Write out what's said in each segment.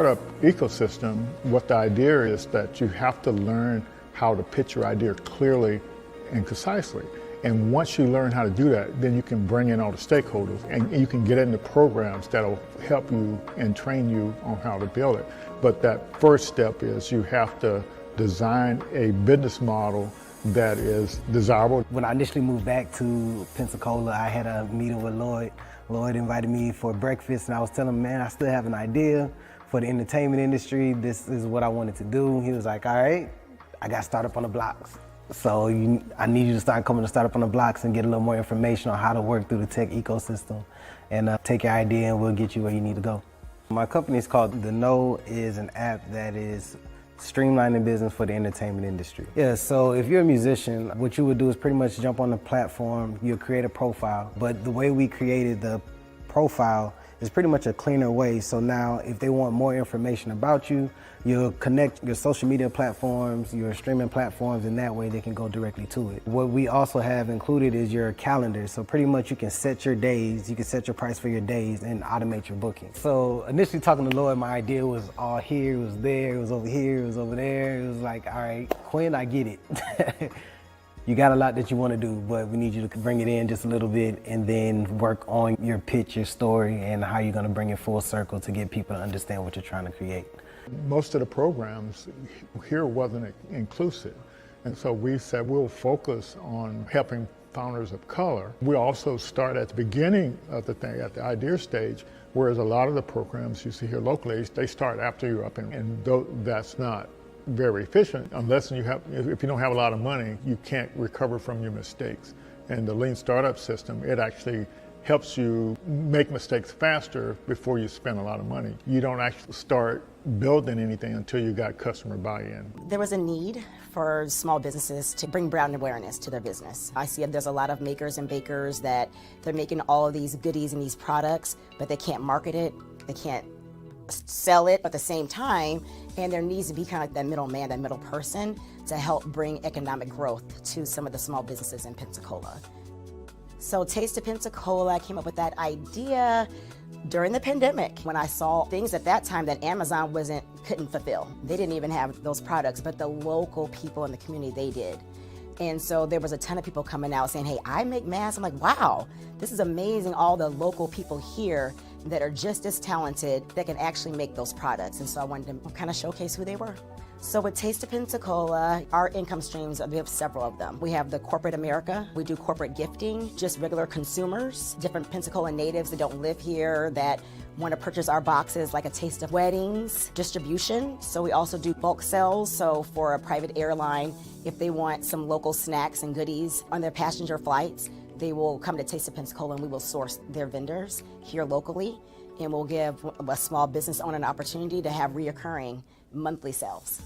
startup ecosystem, what the idea is that you have to learn how to pitch your idea clearly and concisely. And once you learn how to do that, then you can bring in all the stakeholders and you can get into programs that'll help you and train you on how to build it. But that first step is you have to design a business model that is desirable. When I initially moved back to Pensacola, I had a meeting with Lloyd. Lloyd invited me for breakfast and I was telling him, man, I still have an idea for the entertainment industry. This is what I wanted to do. He was like, all right, I got Startup on the Blocks. So I need you to start coming to Startup on the Blocks and get a little more information on how to work through the tech ecosystem and take your idea and we'll get you where you need to go. My company is called The Know, is an app that is streamlining business for the entertainment industry. Yeah, so if you're a musician, what you would do is pretty much jump on the platform, you'll create a profile, but the way we created the profile is pretty much a cleaner way. So now if they want more information about you, you'll connect your social media platforms, your streaming platforms, and that way they can go directly to it. What we also have included is your calendar. So pretty much you can set your days, you can set your price for your days and automate your booking. So initially talking to Lloyd, my idea was all here, it was there, it was over here, it was over there. It was like, all right, Quinn, I get it. You got a lot that you want to do, but we need you to bring it in just a little bit and then work on your pitch, your story, and how you're going to bring it full circle to get people to understand what you're trying to create. Most of the programs here wasn't inclusive, and so we said we'll focus on helping founders of color. We also start at the beginning of the thing, at the idea stage, whereas a lot of the programs you see here locally, they start after you're up, and that's not very efficient unless you have, if you don't have a lot of money, you can't recover from your mistakes. And the lean startup system, it actually helps you make mistakes faster before you spend a lot of money. You don't actually start building anything until you got customer buy-in. There was a need for small businesses to bring brand awareness to their business. I see there's a lot of makers and bakers that they're making all of these goodies and these products, but they can't market it, they can't sell it at the same time, and there needs to be kind of like that middleman, that middle person to help bring economic growth to some of the small businesses in Pensacola. So Taste of Pensacola, I came up with that idea during the pandemic when I saw things at that time that Amazon couldn't fulfill. They didn't even have those products, but the local people in the community, they did. And so there was a ton of people coming out saying, hey, I make masks. I'm like, wow, this is amazing, all the local people here that are just as talented that can actually make those products. And so I wanted to kind of showcase who they were. So with Taste of Pensacola, our income streams, we have several of them. We have the corporate America, we do corporate gifting, just regular consumers, different Pensacola natives that don't live here that want to purchase our boxes, like a taste of weddings, distribution. So we also do bulk sales. So for a private airline, if they want some local snacks and goodies on their passenger flights, they will come to Taste of Pensacola and we will source their vendors here locally, and we'll give a small business owner an opportunity to have reoccurring monthly sales.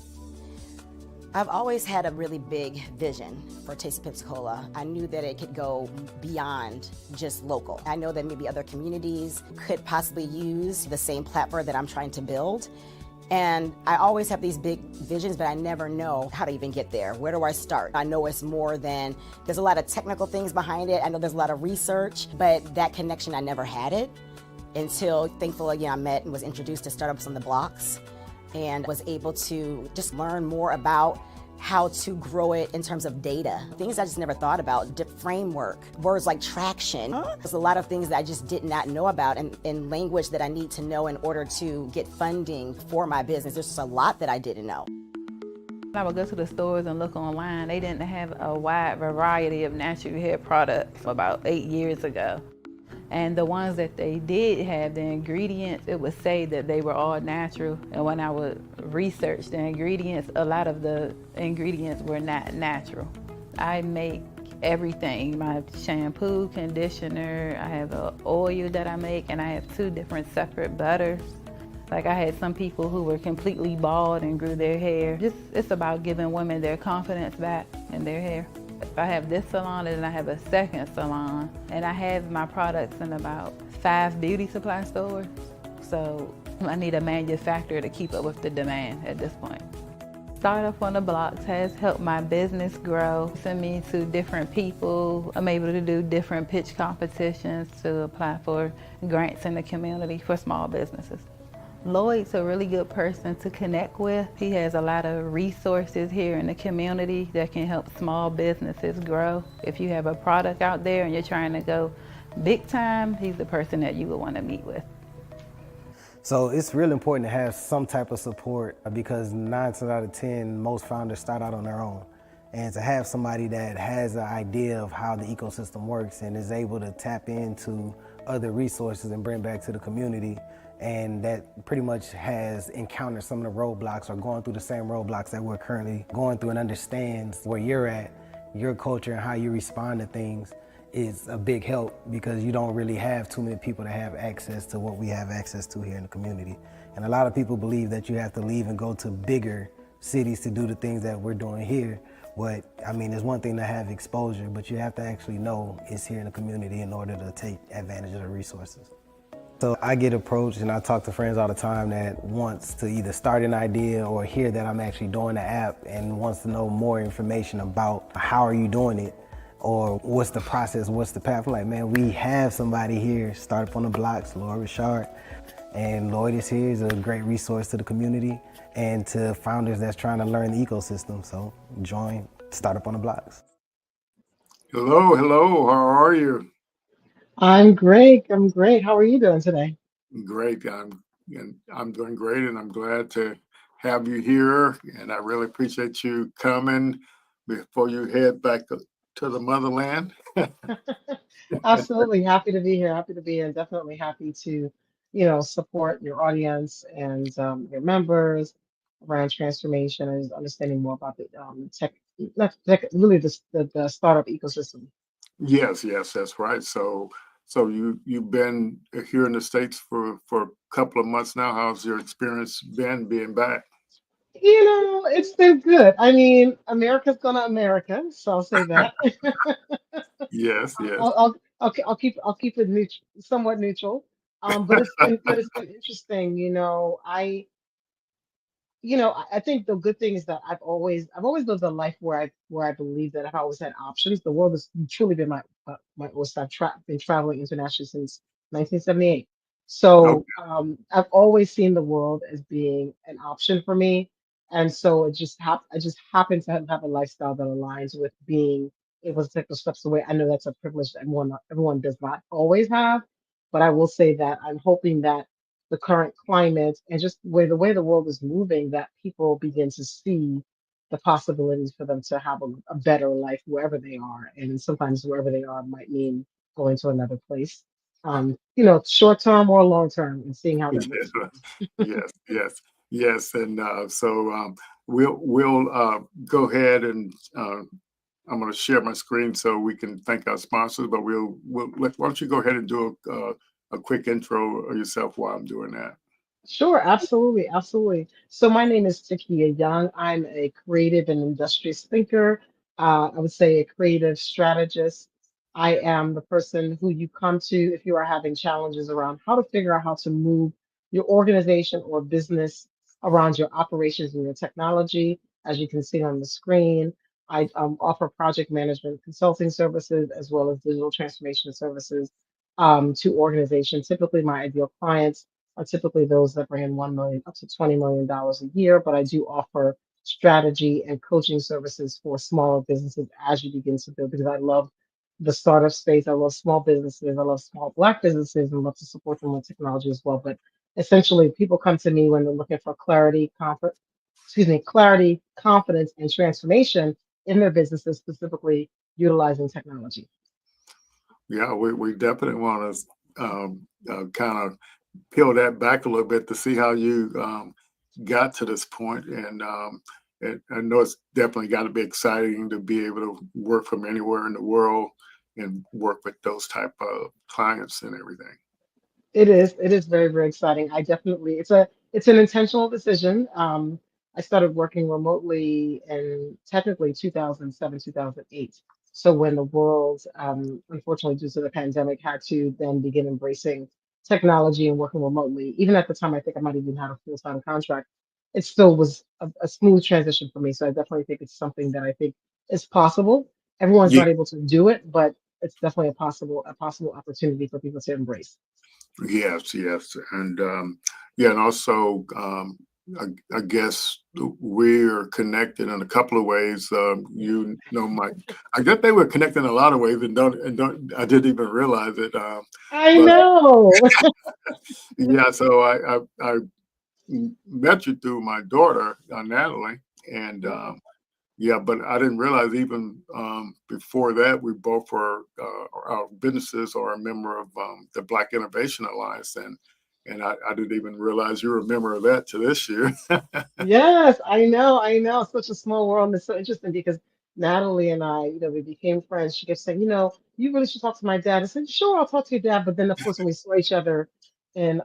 I've always had a really big vision for Taste of Pensacola. I knew that it could go beyond just local. I know that maybe other communities could possibly use the same platform that I'm trying to build. And I always have these big visions, but I never know how to even get there. Where do I start? I know it's more than, there's a lot of technical things behind it. I know there's a lot of research, but that connection, I never had it until, thankfully, I met and was introduced to Startups on the Blocks and was able to just learn more about how to grow it in terms of data. Things I just never thought about, framework, words like traction. There's a lot of things that I just did not know about and language that I need to know in order to get funding for my business. There's just a lot that I didn't know. I would go to the stores and look online. They didn't have a wide variety of natural hair products about 8 years ago. And the ones that they did have, the ingredients, it would say that they were all natural. And when I would research the ingredients, a lot of the ingredients were not natural. I make everything, my shampoo, conditioner, I have an oil that I make, and I have 2 different separate butters. Like I had some people who were completely bald and grew their hair. It's about giving women their confidence back in their hair. I have this salon and then I have a second salon, and I have my products in about 5 beauty supply stores. So I need a manufacturer to keep up with the demand at this point. Startup on the Blocks has helped my business grow, send me to different people. I'm able to do different pitch competitions to apply for grants in the community for small businesses. Lloyd's a really good person to connect with. He has a lot of resources here in the community that can help small businesses grow. If you have a product out there and you're trying to go big time, he's the person that you would want to meet with. So it's really important to have some type of support because 9 times out of 10, most founders start out on their own. And to have somebody that has an idea of how the ecosystem works and is able to tap into other resources and bring back to the community, and that pretty much has encountered some of the roadblocks or going through the same roadblocks that we're currently going through and understands where you're at, your culture and how you respond to things, is a big help because you don't really have too many people that have access to what we have access to here in the community. And a lot of people believe that you have to leave and go to bigger cities to do the things that we're doing here. But I mean, it's one thing to have exposure, but you have to actually know it's here in the community in order to take advantage of the resources. So I get approached and I talk to friends all the time that wants to either start an idea or hear that I'm actually doing the app and wants to know more information about how are you doing it or what's the process, what's the path. I'm like, man, we have somebody here, Startup on the Blocks, Lloyd Richard, and Lloyd is here. He's a great resource to the community and to founders that's trying to learn the ecosystem. So join Startup on the Blocks. Hello, hello. How are you? I'm great. I'm great. How are you doing today? Great. I'm doing great, and I'm glad to have you here. And I really appreciate you coming before you head back to the motherland. Absolutely happy to be here. Happy to be here. Definitely happy to, support your audience and your members around transformation and understanding more about the tech, not tech, really the startup ecosystem. Yes, yes, that's right. So you've been here in the States for a couple of months now. How's your experience been being back? It's been good. I mean, America's gonna America, so I'll say that. Yes, yes. I'll keep it neutral, somewhat neutral. But it's been interesting. I think the good thing is that I've always lived a life where I believe that I've always had options. The world has truly been my oyster. Been traveling internationally since 1978. Okay. So I've always seen the world as being an option for me, and so I just happen to have a lifestyle that aligns with being able to take those steps away. I know that's a privilege that everyone does not always have, but I will say that I'm hoping that the current climate and just the way the world is moving, that people begin to see the possibilities for them to have a better life wherever they are. And sometimes wherever they are might mean going to another place, short term or long term, and seeing how that looks for them. Yes, yes, yes. And we'll go ahead and I'm going to share my screen so we can thank our sponsors. But why don't you go ahead and do a quick intro of yourself while I'm doing that? Sure, absolutely, absolutely. So my name is Takeyah Young. I'm a creative and industrious thinker. I would say a creative strategist. I am the person who you come to if you are having challenges around how to figure out how to move your organization or business around your operations and your technology. As you can see on the screen, I offer project management consulting services as well as digital transformation services to organizations. Typically, my ideal clients are typically those that bring in 1 million up to $20 million a year, but I do offer strategy and coaching services for smaller businesses as you begin to build because I love the startup space. I love small businesses. I love small Black businesses and love to support them with technology as well. But essentially, people come to me when they're looking for clarity, confidence, and transformation in their businesses, specifically utilizing technology. Yeah, we definitely want to kind of peel that back a little bit to see how you got to this point. And I know it's definitely got to be exciting to be able to work from anywhere in the world and work with those type of clients and everything. It is very, very exciting. It's an intentional decision. I started working remotely in technically 2007, 2008. So when the world, unfortunately, due to the pandemic, had to then begin embracing technology and working remotely, even at the time, I think I might have even had a full-time contract. It still was a smooth transition for me. So I definitely think it's something that I think is possible. Everyone's Yeah, not able to do it, but it's definitely a possible opportunity for people to embrace. Yes, yes, and yeah, and also I guess we're connected in a couple of ways. You know, I guess they were connected in a lot of ways, and don't I didn't even realize it. I But know. yeah, so I met you through my daughter, Natalie, and Yeah. yeah, but I didn't realize even before that we both were our businesses are a member of the Black Innovation Alliance, and I didn't even realize you were a member of that to this year. Yes, I know, I know. Such a small world. And it's so interesting because Natalie and I, we became friends. She kept saying, you really should talk to my dad. I said, sure, I'll talk to your dad. But then, of course, when we saw each other in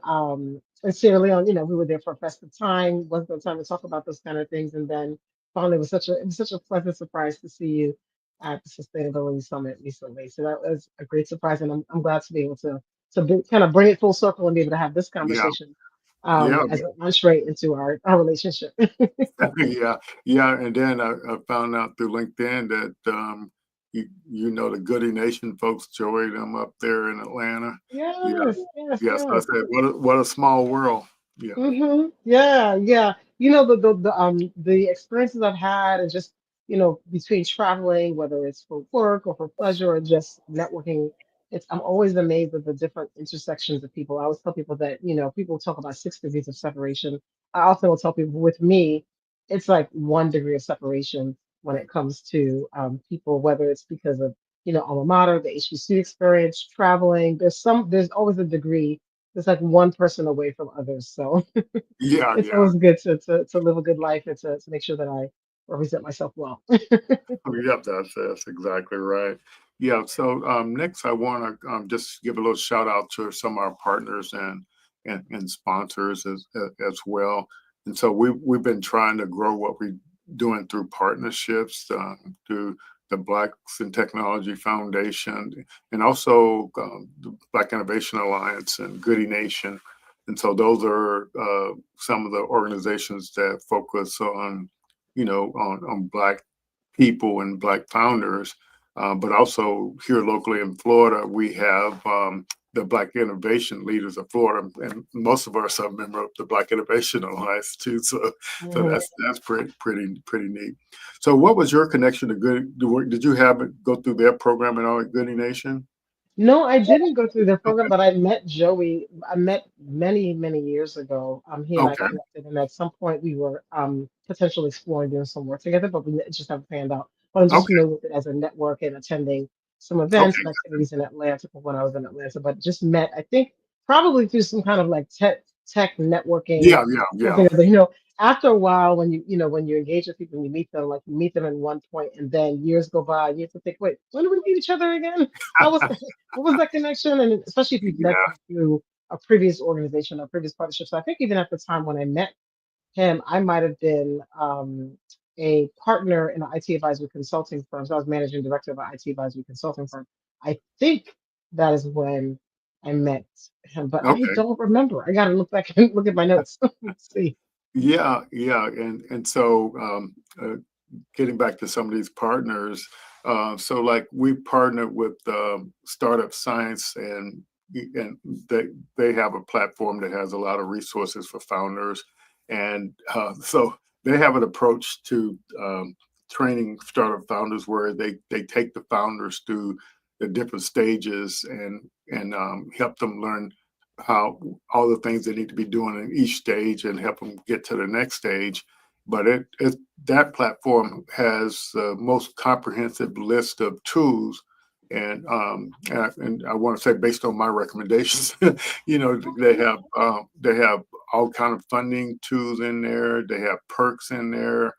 Sierra Leone, we were there for a festive time. Wasn't the time to talk about those kind of things. And then finally, it was such a pleasant surprise to see you at the Sustainability Summit recently. So that was a great surprise, and I'm glad to be able to kind of bring it full circle and be able to have this Yeah, conversation yeah, as an entree into our relationship. yeah, yeah. And then I found out through LinkedIn that you know the Goody Nation folks, Joey, them up there in Atlanta. Yeah, Yes, yes, yeah. So I yes. said, what a small world. Yeah, Yeah, yeah. The experiences I've had and just, between traveling, whether it's for work or for pleasure or just networking, I'm always amazed at the different intersections of people. I always tell people that, people talk about 6 degrees of separation. I often will tell people with me, it's like 1 degree of separation when it comes to people, whether it's because of, alma mater, the HBC experience, traveling. There's always a degree. It's like one person away from others. So yeah, it's yeah. always good to live a good life and to make sure that I represent myself well. Yep, that's exactly right. Yeah. So next, I want to just give a little shout out to some of our partners and sponsors as well. And so we've been trying to grow what we're doing through partnerships through the Blacks in Technology Foundation and also the Black Innovation Alliance and Goody Nation. And so those are some of the organizations that focus on on Black people and Black founders. But also here locally in Florida, we have the Black Innovation Leaders of Florida, and most of us are member of the Black Innovation Alliance too. So Mhm. that's pretty neat. So, what was your connection to Good? Did you have it go through their program and all at Goody Nation? No, I didn't go through the program, Okay, but I met Joey. I met many, many years ago. He and I okay, connected, and at some point we were potentially exploring doing some work together, but we just haven't panned out. But I'm just okay, familiar with it as a network and attending some events okay. and activities in Atlanta when I was in Atlanta. But just met, I think, probably through some kind of like tech networking, Yeah, yeah, yeah. something other. After a while, when you engage with people and you meet them, like you meet them in one point, and then years go by, and you have to think, wait, when did we meet each other again? How was what was that connection? And especially if you've met Yeah. them through a previous organization or previous partnership. So I think even at the time when I met him, I might have been a partner in an IT advisory consulting firm. So I was managing director of an IT advisory consulting firm. I think that is when I met him, but I Okay. don't remember. I got to look back and look at my notes. Let's see. Yeah, yeah, and so getting back to some of these partners, so like we partnered with Startup Science, and they have a platform that has a lot of resources for founders, and so they have an approach to training startup founders where they take the founders through the different stages and help them learn how all the things they need to be doing in each stage and help them get to the next stage. But that platform has the most comprehensive list of tools, and I want to say based on my recommendations, they have all kind of funding tools in there. They have perks in there.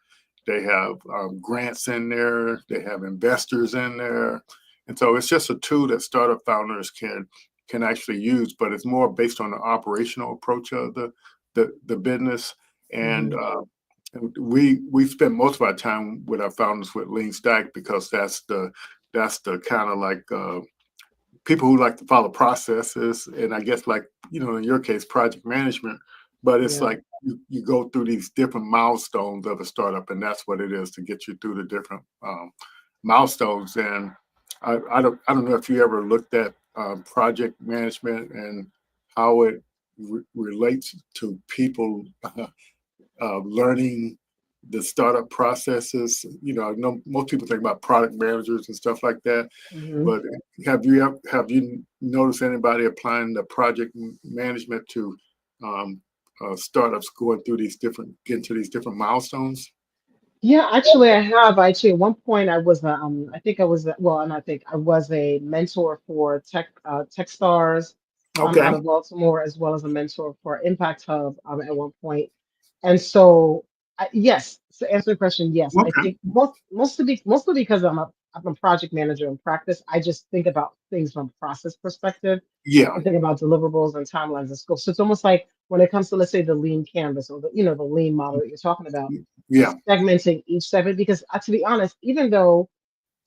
They have grants in there. They have investors in there, and so it's just a tool that startup founders can actually use, but it's more based on the operational approach of the business. And Mhm. we spend most of our time with our founders with Lean Stack because that's the kind of like people who like to follow processes, and I guess like in your case project management. But it's Yeah. like you go through these different milestones of a startup, and that's what it is to get you through the different milestones. And I don't know if you ever looked at project management and how it relates to people learning the startup processes. You know, I know most people think about product managers and stuff like that, Mhm. but have you noticed anybody applying the project management to startups going through getting to these different milestones? Yeah, actually, I have. Actually, at one point, I was I think I was well, and I think I was a mentor for Tech Stars, Okay. out of Baltimore, as well as a mentor for Impact Hub, at one point. And so, yes, to answer the question, yes, I Okay. think mostly because I'm a project manager in practice. I just think about things from a process perspective Yeah. and think about deliverables and timelines and scope. So it's almost like when it comes to, let's say, the lean canvas or the lean model that you're talking about, Yeah. segmenting each segment. Because to be honest, even though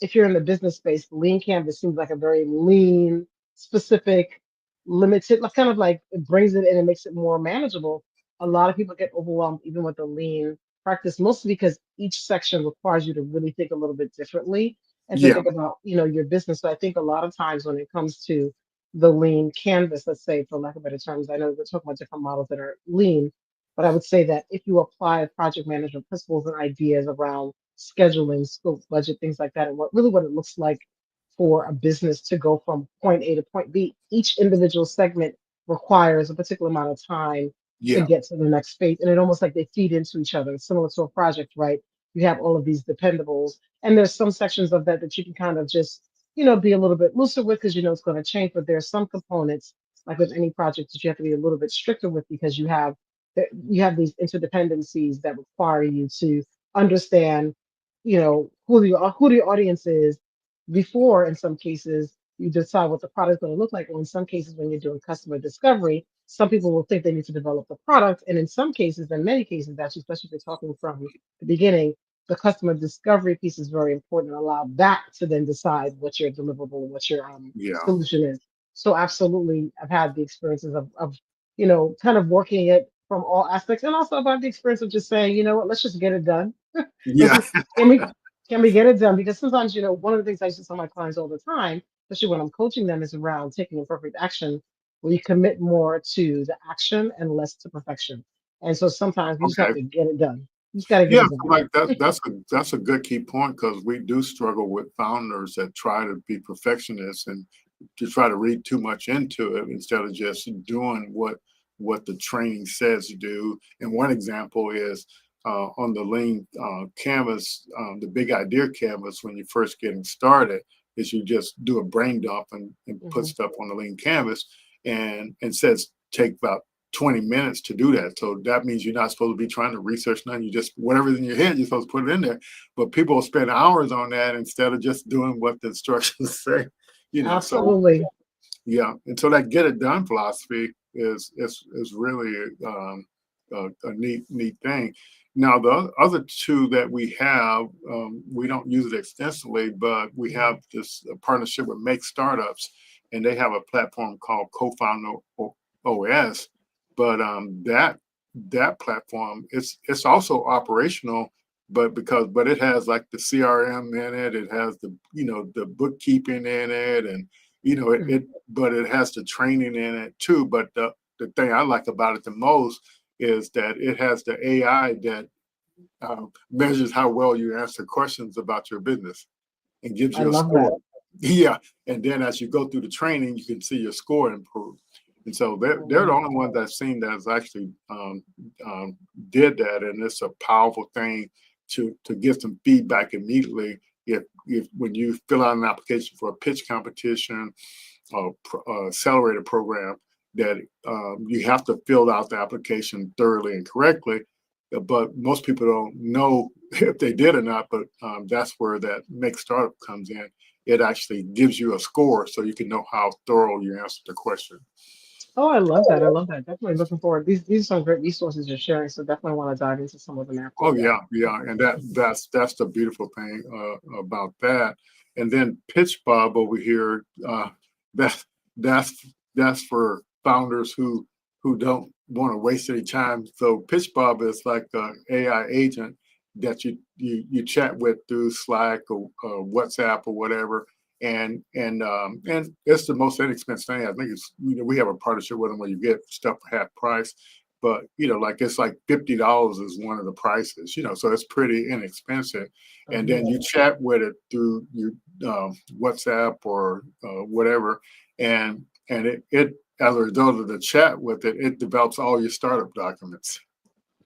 if you're in the business space, lean canvas seems like a very lean, specific, limited, like kind of like it brings it in and makes it more manageable. A lot of people get overwhelmed even with the lean practice, mostly because each section requires you to really think a little bit differently and to Yeah. think about, your business. So I think a lot of times when it comes to the lean canvas, let's say, for lack of better terms, I know we're talking about different models that are lean, but I would say that if you apply project management principles and ideas around scheduling, scope, budget, things like that, and what it looks like for a business to go from point A to point B. Each individual segment requires a particular amount of time to Yeah. get to the next phase, and it almost like they feed into each other. It's similar to a project, right? You have all of these dependables, and there's some sections of that that you can kind of just be a little bit looser with because it's going to change. But there's some components, like with any project, that you have to be a little bit stricter with because you have these interdependencies that require you to understand who the audience is before in some cases you decide what the product is going to look like, or in some cases when you're doing customer discovery, some people will think they need to develop the product, and in some cases, in many cases actually, especially if you're talking from the beginning, the customer discovery piece is very important and allow that to then decide what your deliverable and what your Yeah. solution is. So absolutely, I've had the experiences of kind of working it from all aspects, and also I've had the experience of just saying, you know what, let's just get it done. Let's Yeah. just can we get it done? Because sometimes, one of the things I used to tell my clients all the time, especially when I'm coaching them, is around taking imperfect action, where you commit more to the action and less to perfection. And so sometimes you just have Okay. to get it done. You just got to get Yeah, it so done. like that's a good key point because we do struggle with founders that try to be perfectionists and to try to read too much into it instead of just doing what the training says to do. And one example is on the lean canvas, the big idea canvas when you're first getting started is you just do a brain dump and put Mhm. stuff on the lean canvas and says take about 20 minutes to do that. So that means you're not supposed to be trying to research nothing. You just, whatever's in your head, you're supposed to put it in there. But people will spend hours on that instead of just doing what the instructions say. So Absolutely. yeah. And so that get it done philosophy is really a neat thing. Now, the other two that we have, we don't use it extensively, but we Mhm. have this partnership with Make Startups, and they have a platform called Co-Founder OS. But that platform, it's also operational, but it has like the CRM in it, it has the bookkeeping in it, and but it has the training in it too. But the thing I like about it the most is that it has the AI that measures how well you answer questions about your business and gives I you a love that. score. Yeah, and then as you go through the training, you can see your score improve. And so they're the Mhm. only ones I've seen that has actually did that, and it's a powerful thing to get some feedback immediately. If when you fill out an application for a pitch competition or accelerator program, that you have to fill out the application thoroughly and correctly. But most people don't know if they did or not. But that's where that Make Startup comes in. It actually gives you a score so you can know how thorough you answered the question. Oh, I love that. I love that. Definitely looking forward. These are some great resources you're sharing. So definitely want to dive into some of them after. Oh yeah, yeah, and that's the beautiful thing about that. And then Pitch Bob over here, that that's that's for founders who don't want to waste any time. So Pitch Bob is like an AI agent that you chat with through Slack or WhatsApp or whatever, and it's the most inexpensive thing. I think it's, we have a partnership with them where you get stuff for half price, but like it's like $50 is one of the prices, so it's pretty inexpensive. And then you chat with it through your WhatsApp or whatever, and it as a result of the chat with it, it develops all your startup documents.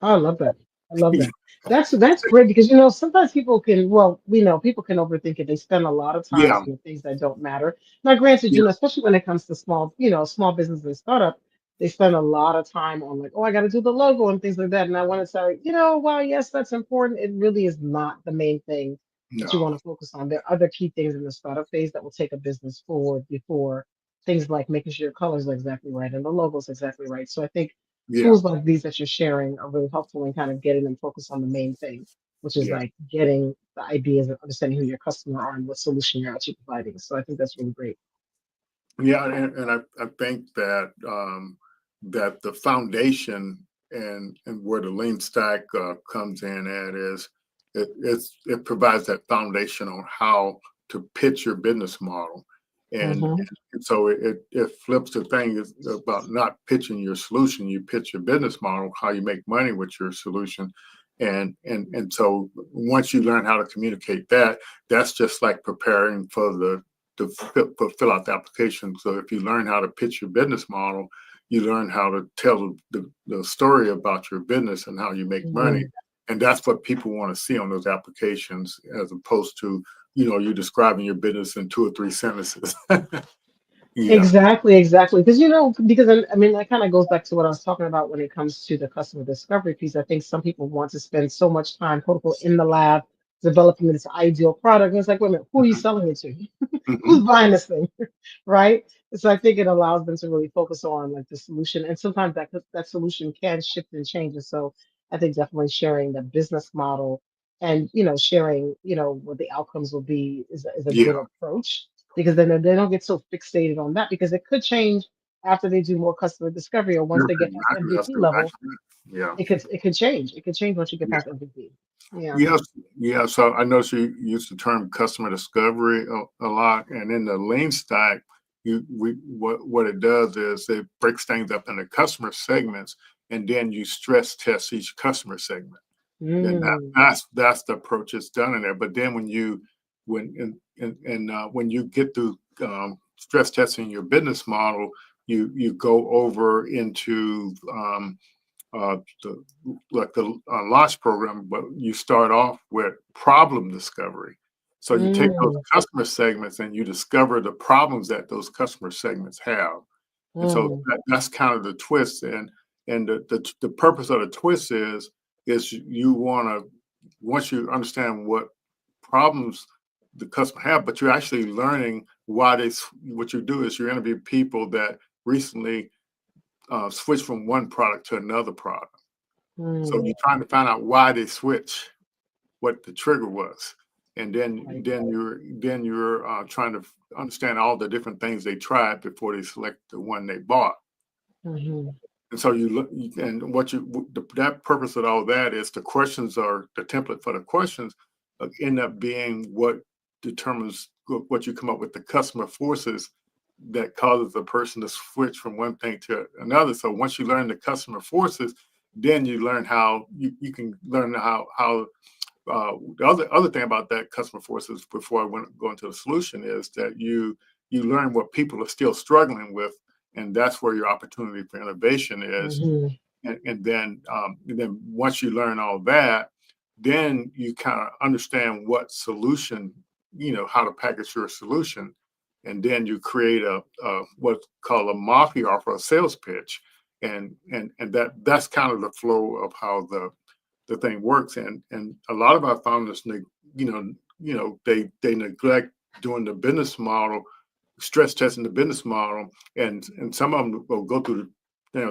I love that. I love that. That's great because sometimes people can, well, we know people can overthink it. They spend a lot of time Yeah, on the things that don't matter. Now, granted, yeah, especially when it comes to small business and startup, they spend a lot of time on like, oh, I got to do the logo and things like that. And I want to say, while yes, that's important, it really is not the main thing that you no, want to focus on. There are other key things in the startup phase that will take a business forward before things like making sure your colors are exactly right and the logo's exactly right. So I think yeah, tools like these that you're sharing are really helpful in kind of getting them focused on the main thing, which is yeah. like getting the ideas and understanding who your customer are and what solution you're actually providing. So I think that's really great. Yeah, and I think that that the foundation and where the lean stack comes in at is it provides that foundation on how to pitch your business model, and, Mm-hmm. and so it flips the thing is about not pitching your solution. You pitch your business model, how you make money with your solution, and so once you learn how to communicate that, that's just like preparing for the to fill out the application. So if you learn how to pitch your business model, you learn how to tell the story about your business and how you make money. Mm-hmm. And that's what people want to see on those applications, as opposed to, you describing your business in 2 or 3 sentences. Yeah. Exactly, exactly. Because I mean, that kind of goes back to what I was talking about when it comes to the customer discovery piece. I think some people want to spend so much time, quote unquote, in the lab developing this ideal product. And it's like, wait a minute, who are you selling it to? Hmm. Who's buying this thing? Right? So I think it allows them to really focus on like the solution. And sometimes that solution can shift and change. And so I think definitely sharing the business model and sharing, what the outcomes will be is a good Yeah. approach because then they don't get so fixated on that because it could change after they do more customer discovery or once That's they get past exactly. That's MVP level. exactly. Yeah. It could change. It could change once you get Yeah. past MVP. Yeah. Yes, yeah. So I know you use the term customer discovery a lot, and in the lean stack, what it does is it breaks things up into customer segments, and then you stress test each customer segment. And Mm, that's the approach that's done in there. But then when you get through stress testing your business model, you go over into the like the launch program, but you start off with problem discovery. So you take those mm, customer segments and you discover the problems that those customer segments have. And so mm, that's kind of the twist. And the purpose of the twist is you want to, once you understand what problems the customer have, but you're actually learning why what you do is you interview people that recently switched from one product to another product. So mm. you're trying to find out why they switch, what the trigger was, and Right. then you're trying to understand all the different things they tried before they select the one they bought. Mm-hmm. And so you look, and that purpose of all that is the questions are the template for the questions end up being what determines what you come up with the customer forces that causes a person to switch from one thing to another. So once you learn the customer forces, then you learn how you can learn how the other thing about that customer forces before I go into the solution is that you learn what people are still struggling with, and that's where your opportunity for innovation is. Mm-hmm. And then once you learn all that, then you kind of understand what solution, how to package your solution, and then you create a what's called a market offer, a sales pitch, and that's kind of the flow of how the thing works. And a lot of our founders, they neglect doing the business model, stress testing the business model, and some of them will go through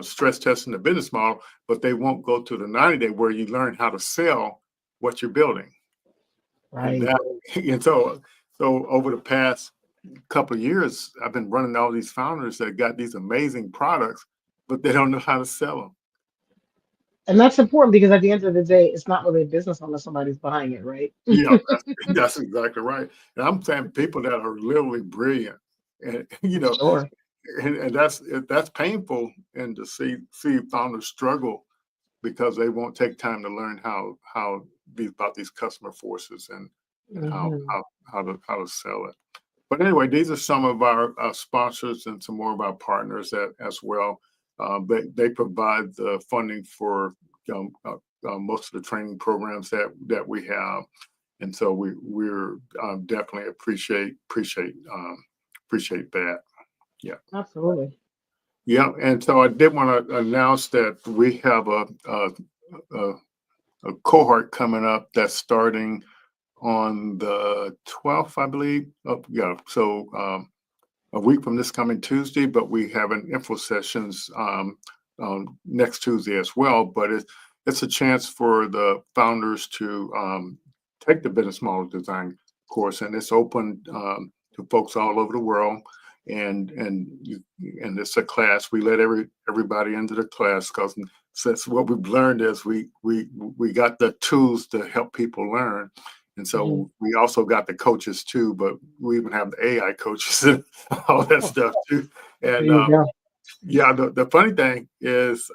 stress testing the business model, but they won't go to the 90-day where you learn how to sell what you're building. And Right. that and so over the past couple of years, I've been running all these founders that got these amazing products, but they don't know how to sell them. And that's important because at the end of the day, it's not really a business unless somebody's buying it, right? Yeah, that's exactly right. And I'm saying people that are literally brilliant, and Sure. and that's painful, and to see founders struggle because they won't take time to learn how these about these customer forces and Hmm. how to sell it. But anyway, these are some of our sponsors and some more of our partners as well. They provide the funding for most of the training programs that we have, and so we're definitely appreciate that. Yeah, Absolutely. yeah. And so I did want to announce that we have a, a cohort coming up that's starting on the 12th, I believe. Oh, yeah. So a week from this coming Tuesday, but we have an info sessions next Tuesday as well. But it's a chance for the founders to take the business model design course, and it's open to folks all over the world. And it's a class. We let everybody into the class because since what we've learned is we got the tools to help people learn. And Hmm. so we also got the coaches too, but we even have the AI coaches and all that Oh, stuff too. there And you go. yeah, the funny thing is,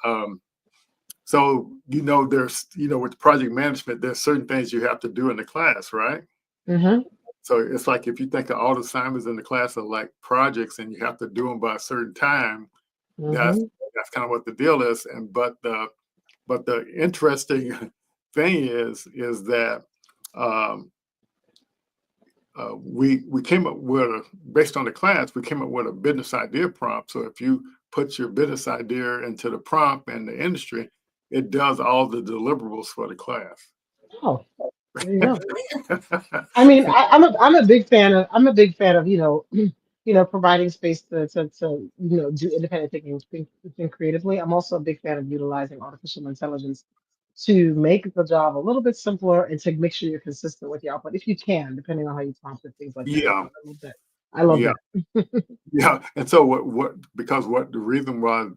so there's with project management, there's certain things you have to do in the class, right? Hmm. So it's like if you think of all the assignments in the class are like projects, and you have to do them by a certain time. That's Hmm. that's kind of what the deal is. And but the interesting thing is that um, we came up with based on the class, we came up with a business idea prompt. So if you put your business idea into the prompt and the industry, it does all the deliverables for the class. Oh, there you go. I mean, I'm a big fan of providing space to do independent thinking, think creatively. I'm also a big fan of utilizing artificial intelligence to make the job a little bit simpler and to make sure you're consistent with your output if you can, depending on how you prompt it, things like that. Yeah, So I love that. I love yeah, that. yeah. And so what the reason why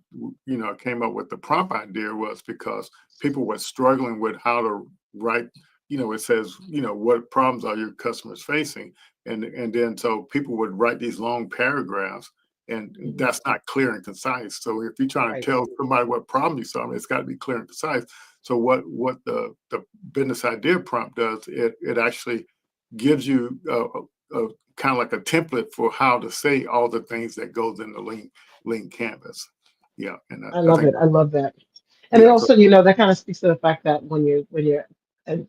I came up with the prompt idea was because people were struggling with how to write. It says, what problems are your customers facing, and then so people would write these long paragraphs, and Mhm. that's not clear and concise. So if you're trying to Right. tell somebody what problem you're solving, it's got to be clear and concise. So what the business idea prompt does, it actually gives you a kind of like a template for how to say all the things that goes in the lean canvas. Yeah, and I I love think it. I love that. And it yeah, so also, that kind of speaks to the fact that when you're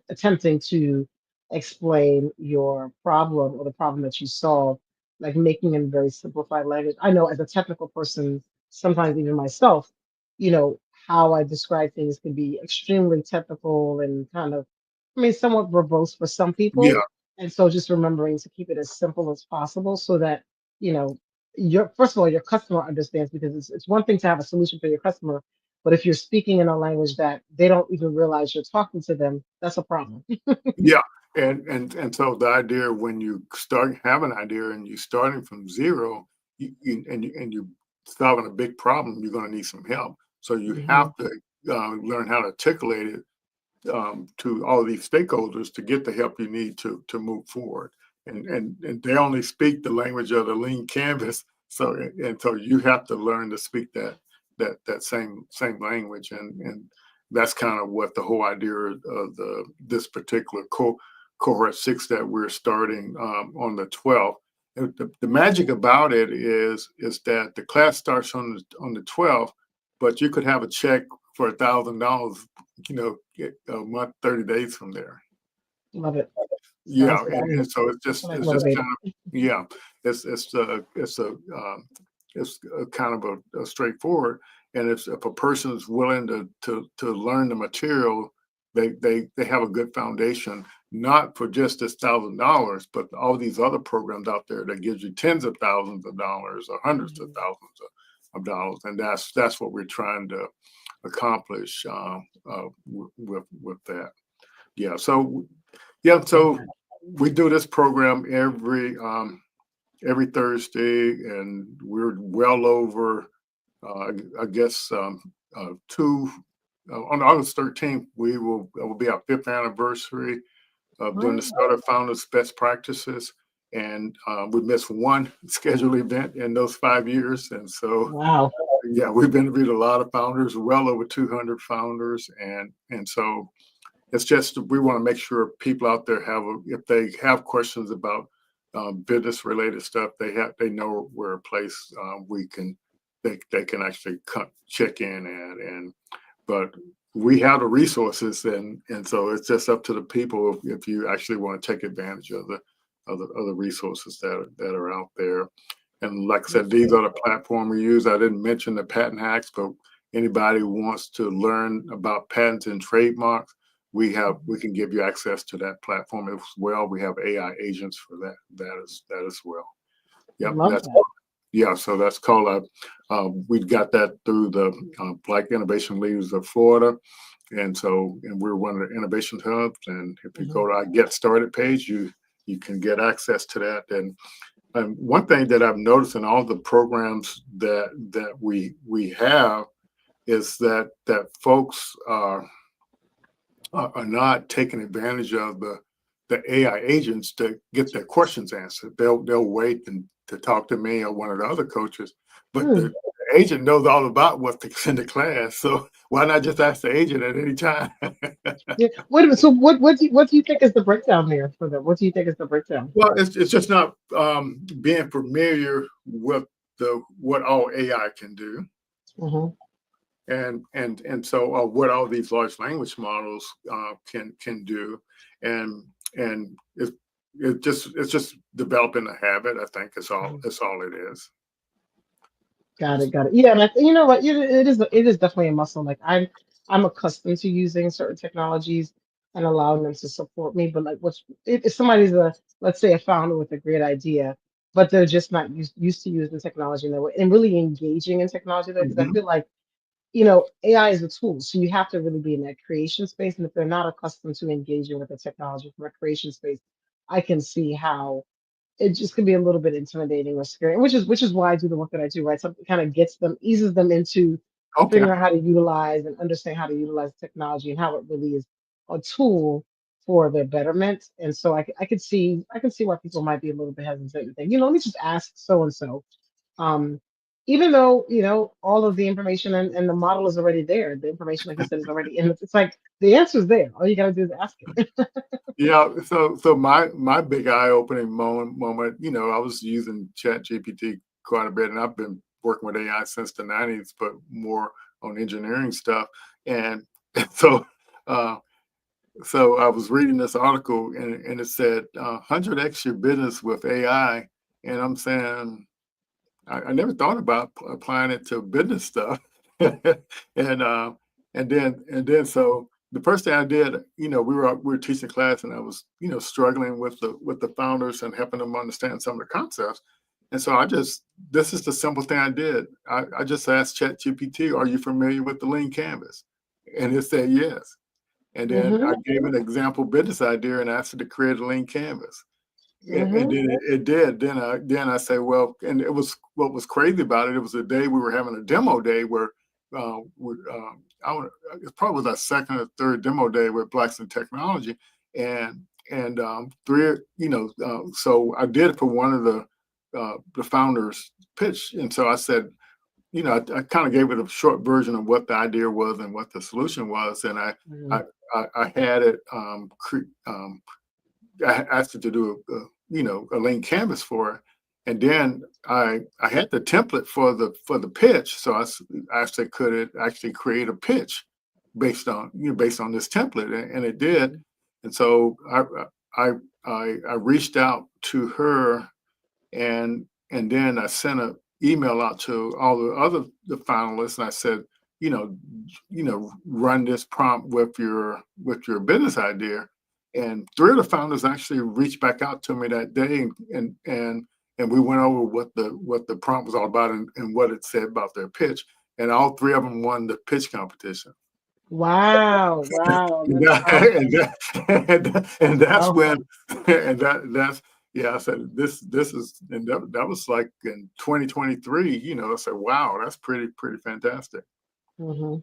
attempting to explain your problem or the problem that you solve, like making it in very simplified language. I know as a technical person, sometimes even myself, you know, how I describe things can be extremely technical and kind of, I mean, somewhat verbose for some yeah, people. And so just remembering to keep it as simple as possible so that, you know, your first of all, your customer understands because it's one thing to have a solution for your customer, but if you're speaking in a language that they don't even realize you're talking to them, that's a problem. yeah. And so the idea when you have an idea and you're starting from zero, and you're solving a big problem, you're going to need some help. So you have Hmm. to learn how to articulate it to all these stakeholders to get the help you need to move forward. And they only speak the language of the lean canvas. So and so you have to learn to speak that same language. And that's kind of what the whole idea of this particular cohort 6 that we're starting on the 12th. And the magic about it is that the class starts on the 12th, but you could have a check for $1,000, a month, 30 days from there. Love it. Yeah, Sounds and fabulous. so I like it's just motivated. kind of yeah, it's a kind of a straightforward. And if a person is willing to learn the material, they have a good foundation, not for just this $1,000, but all these other programs out there that gives you tens of thousands of dollars or hundreds of Mhm. thousands of dollars, and that's what we're trying to accomplish with that. Yeah. So yeah. Love So that. we do this program every Thursday, and we're well over, I guess, on August 13th, it will be our 5th anniversary of doing the Startup Founders Best Practices. And we missed one scheduled event in those 5 years. And so, Wow. yeah, we've interviewed a lot of founders, well over 200 founders. And so it's just, we want to make sure people out there if they have questions about business related stuff, they know where a place they can actually check in but we have the resources and so it's just up to the people if you actually want to take advantage of the resources that are out there. And like I said, these are the platform we use. I didn't mention the patent hacks, but anybody who wants to learn about patents and trademarks, we can give you access to that platform as well. We have AI agents for that as well. Yep, Love that's that. yeah. So that's called we got that through the Black Innovation Leaders of Florida, and we're one of the innovation hubs. And if you go to our Get Started page, you can get access to that. And one thing that I've noticed in all the programs that we have is that folks are not taking advantage of the AI agents to get their questions answered. They'll wait to talk to me or one of the other coaches, but the agent knows all about what to send to class. So why not just ask the agent at any time? Yeah. Wait a minute. So what do you think is the breakdown there for them? What do you think is the breakdown? Well, it's just not being familiar with what all AI can do. Mm-hmm. And so what all these large language models can do, and it's just developing a habit. I think it's all it is. Got it. Yeah, and you know what? It is definitely a muscle. Like I'm accustomed to using certain technologies and allowing them to support me. But like, if somebody's let's say a founder with a great idea, but they're just not used to using technology in that way and really engaging in technology there, because I Mhm. feel like AI is a tool, so you have to really be in that creation space. And if they're not accustomed to engaging with the technology from a creation space, I can see how it just can be a little bit intimidating or scary, which is why I do the work that I do, right? Something kind of eases them into Okay. figuring out how to utilize and understand how to utilize technology and how it really is a tool for their betterment. And so I can see why people might be a little bit hesitant and think, let me just ask so and so. Even though, all of the information and the model is already there. The information, like you said, is already in. It's like the answer's there. All you gotta do is ask it. Yeah. So my big eye-opening moment, I was using ChatGPT quite a bit, and I've been working with AI since the 90s, but more on engineering stuff. And so uh, so I was reading this article, and it said 100x your business with AI, and I'm saying I never thought about applying it to business stuff. and so the first thing I did, we were teaching class, and I was struggling with the founders and helping them understand some of the concepts. And so this is the simple thing I did. I just asked ChatGPT, "Are you familiar with the lean canvas?" And it said yes. And then Hmm. I gave an example business idea and asked it to create a lean canvas. And Hmm. then it did. Then I say, well, and it was what was crazy about it. It was a day we were having a demo day where it probably was our second or third demo day with Blacks in Technology, and so I did it for one of the founders pitch, and so I said, I kind of gave it a short version of what the idea was and what the solution was, and Hmm. I had it I asked it to do a lean canvas for it, and then I had the template for the pitch. So I said, could it actually create a pitch based on this template, and it did. And so I reached out to her, and then I sent an email out to all the finalists, and I said, run this prompt with your business idea. And three of the founders actually reached back out to me that day, and we went over what the prompt was all about and what it said about their pitch. And all three of them won the pitch competition. Wow, wow, And, that's that, powerful. and that's when Powerful. that's yeah. I said this is, and that was like in 2023. I said, wow, that's pretty fantastic. Hmm.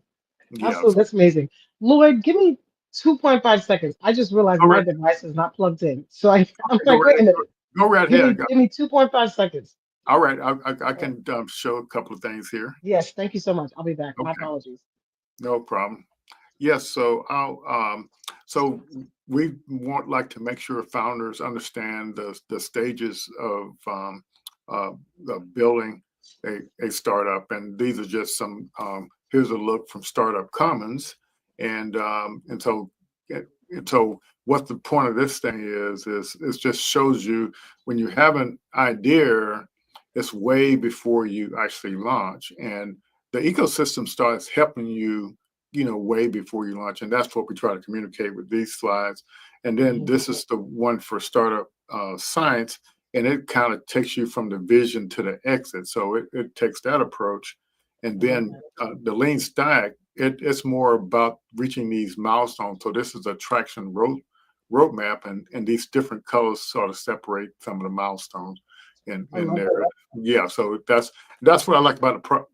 Yeah. Absolutely, that's amazing. Lloyd, give me 2.5 seconds. I just realized Go my right, device is not plugged in. So I'm go like, wait right, a minute. go right Give me ahead. give me 2.5 seconds. All right. I can show a couple of things here. Yes, thank you so much. I'll be back. My Okay. apologies. No problem. Yes, so so we want like to make sure founders understand the stages uh, of building a startup, and these are just some. Here's a look from Startup Commons, and so and so what the point of this thing is it just shows you when you have an idea, it's way before you actually launch, and the ecosystem starts helping you way before you launch. And that's what we try to communicate with these slides. And then Mhm. this is the one for startup science. And it kind of takes you from the vision to the exit. So it takes that approach. And I love then that. the lean stack, it's more about reaching these milestones. So this is a traction roadmap, and these different colors sort of separate some of the milestones I in love there. that. Yeah, so that's what I like about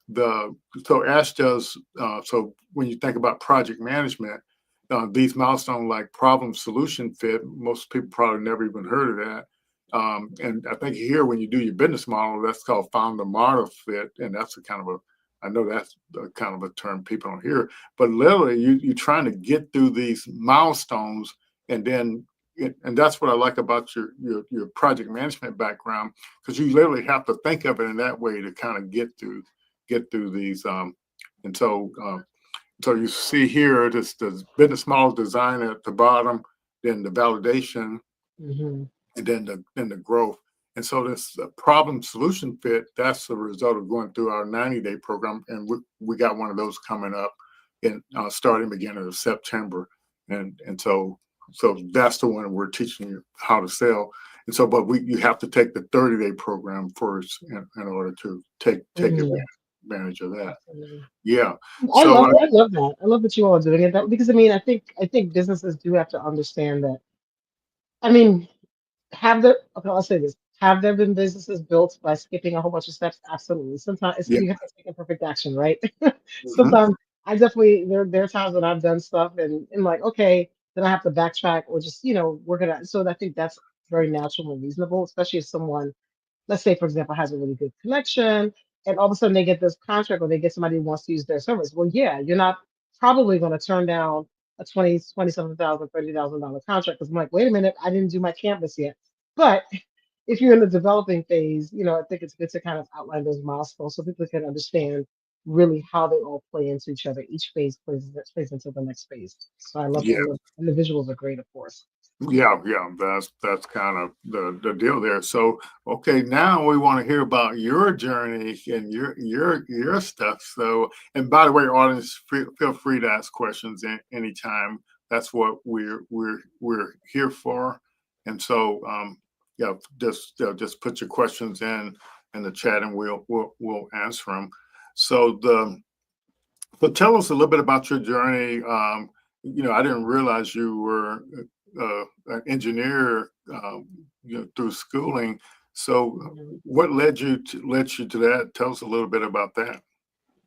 the so Ash does so when you think about project management, these milestone like problem solution fit, most people probably never even heard of that. And I think here when you do your business model, that's called founder model fit, and that's a kind of a I know that's a kind of a term people don't hear, but literally you're trying to get through these milestones, and then and that's what I like about your project management background, because you literally have to think of it in that way to kind of get through these. And so, so you see here, this the business model design at the bottom, then the validation, Hmm. and then the growth. And so this problem solution fit, that's the result of going through our 90-day program. And we got one of those coming up in starting beginning of September. And so that's the one we're teaching you how to sell. And so, but you have to take the 30-day program first in order to take Hmm. advantage of that. Absolutely. Yeah. I So love I love that. I love that you all are doing it that because I think businesses do have to understand that. I mean, I'll say this. Have there been businesses built by skipping a whole bunch of steps? Absolutely. Sometimes yeah. you have to take imperfect action, right? Mhm. Sometimes I definitely there are times when I've done stuff and like, okay, then I have to backtrack or just, work it out. So I think that's very natural and reasonable, especially if someone, let's say, for example, has a really good connection, and all of a sudden they get this contract or they get somebody who wants to use their service. Well, yeah, you're not probably going to turn down a 27,000, $30,000 contract because I'm like, wait a minute, I didn't do my canvas yet. But if you're in the developing phase, I think it's good to kind of outline those milestones so people can understand really how they all play into each other. Each phase plays into the next phase. So I love, and the visuals are great, of course. Yeah, that's kind of the deal there. So, okay, now we want to hear about your journey and your stuff. So, and by the way, audience, feel free to ask questions anytime. That's what we're here for. And so, yeah, just put your questions in the chat, and we'll answer them. So so tell us a little bit about your journey. I didn't realize you were an engineer, through schooling. So, what led you to that? Tell us a little bit about that.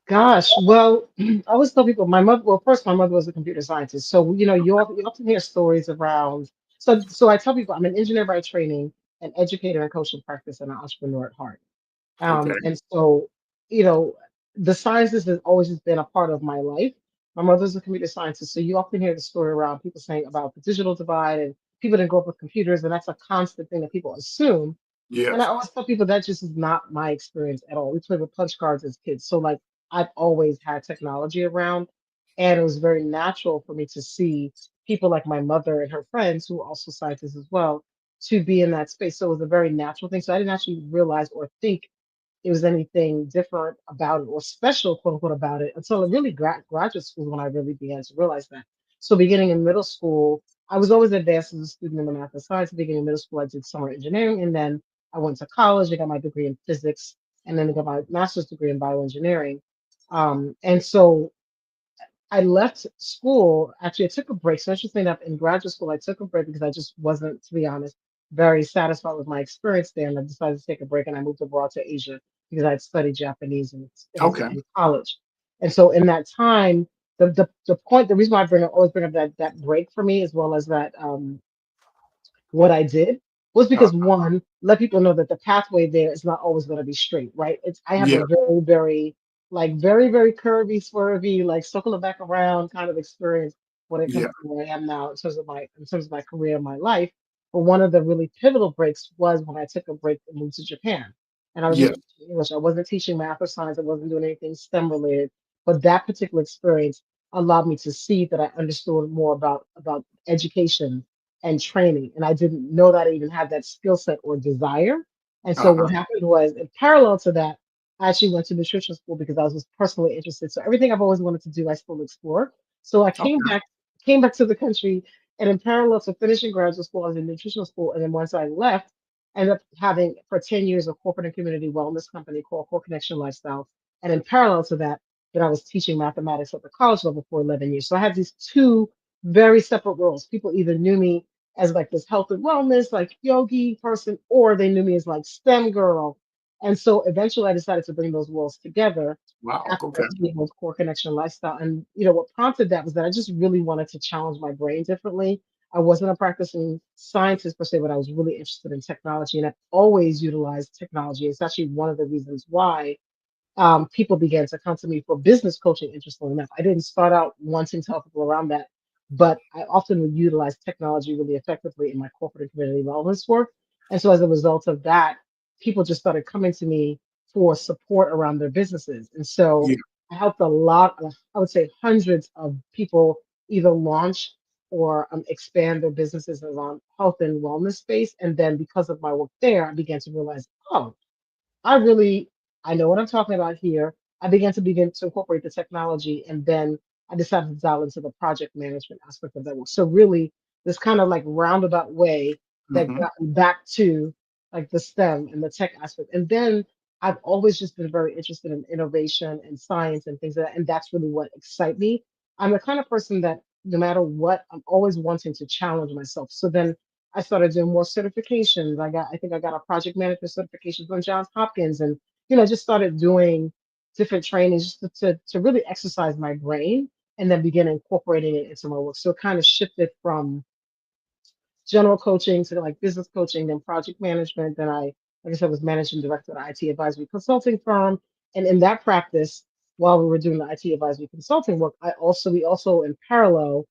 Gosh, well, I always tell people my mother. Well, first, my mother was a computer scientist, so you often hear stories around. So I tell people I'm an engineer by training, an educator and coach in practice, and an entrepreneur at heart. Okay. And so, you know, the sciences has always just been a part of my life. My mother's a computer scientist, so you often hear the story around people saying about the digital divide and people didn't grow up with computers, and that's a constant thing that people assume. And I Yes. always tell people that just is not my experience at all. We played with punch cards as kids. So like I've always had technology around. And it was very natural for me to see people like my mother and her friends who are also scientists as well to be in that space. So it was a very natural thing. So I didn't actually realize or think it was anything different about it or special, quote unquote, about it until it really graduate school when I really began to realize that. So beginning in middle school, I was always advanced as a student in the math and science. Beginning in middle school, I did summer engineering, and then I went to college. I got my degree in physics, and then I got my master's degree in bioengineering. And so I left school. Actually, I took a break. So interesting enough, in graduate school, I took a break because I just wasn't, to be honest, very satisfied with my experience there. And I decided to take a break and I moved abroad to Asia because I had studied Japanese Okay. in college. And so in that time, the reason why always bring up that break for me, as well as that what I did, was Uh, because one, let people know that the pathway there is not always going to be straight, right? I have yeah, a very curvy, swervy, like circling back around kind of experience when it comes yeah, to where I am now in terms of my career and my life. But one of the really pivotal breaks was when I took a break and moved to Japan. And I was just yeah. teaching English. I wasn't teaching math or science. I wasn't doing anything STEM related. But that particular experience allowed me to see that I understood more about education and training. And I didn't know that I even had that skill set or desire. And so Uh-huh. what happened was, in parallel to that, I actually went to nutrition school because I was just personally interested. So everything I've always wanted to do, I still explore. So I Okay. came back to the country, and in parallel to finishing graduate school, I was in nutritional school. And then once I left, I ended up having for 10 years a corporate and community wellness company called Core Connection Lifestyle. And in parallel to that, then I was teaching mathematics at the college level for 11 years. So I had these two very separate roles. People either knew me as like this health and wellness, like yogi person, or they knew me as like STEM girl. And so eventually I decided to bring those worlds together Wow. after Okay. teaching those core connection lifestyle. And what prompted that was that I just really wanted to challenge my brain differently. I wasn't a practicing scientist per se, but I was really interested in technology, and I've always utilized technology. It's actually one of the reasons why people began to come to me for business coaching, interestingly enough. I didn't start out wanting to help people around that, but I often would utilize technology really effectively in my corporate and community wellness work. And so as a result of that, people just started coming to me for support around their businesses. And so Yeah. I helped a lot of, I would say hundreds of people either launch or expand their businesses around health and wellness space. And then because of my work there, I began to realize, oh, I really I know what I'm talking about here. I began to incorporate the technology, and then I decided to dial into the project management aspect of that work. So really, this kind of like roundabout way that Hmm. got me back to like the STEM and the tech aspect. And then I've always just been very interested in innovation and science and things like that. And that's really what excites me. I'm the kind of person that no matter what, I'm always wanting to challenge myself. So then I started doing more certifications. I think I got a project manager certification from Johns Hopkins, and just started doing different trainings just to really exercise my brain and then begin incorporating it into my work. So it kind of shifted from general coaching to like business coaching, then project management. Then like I said, was managing director of an IT advisory consulting firm. And in that practice, while we were doing the IT advisory consulting work, we also in parallel,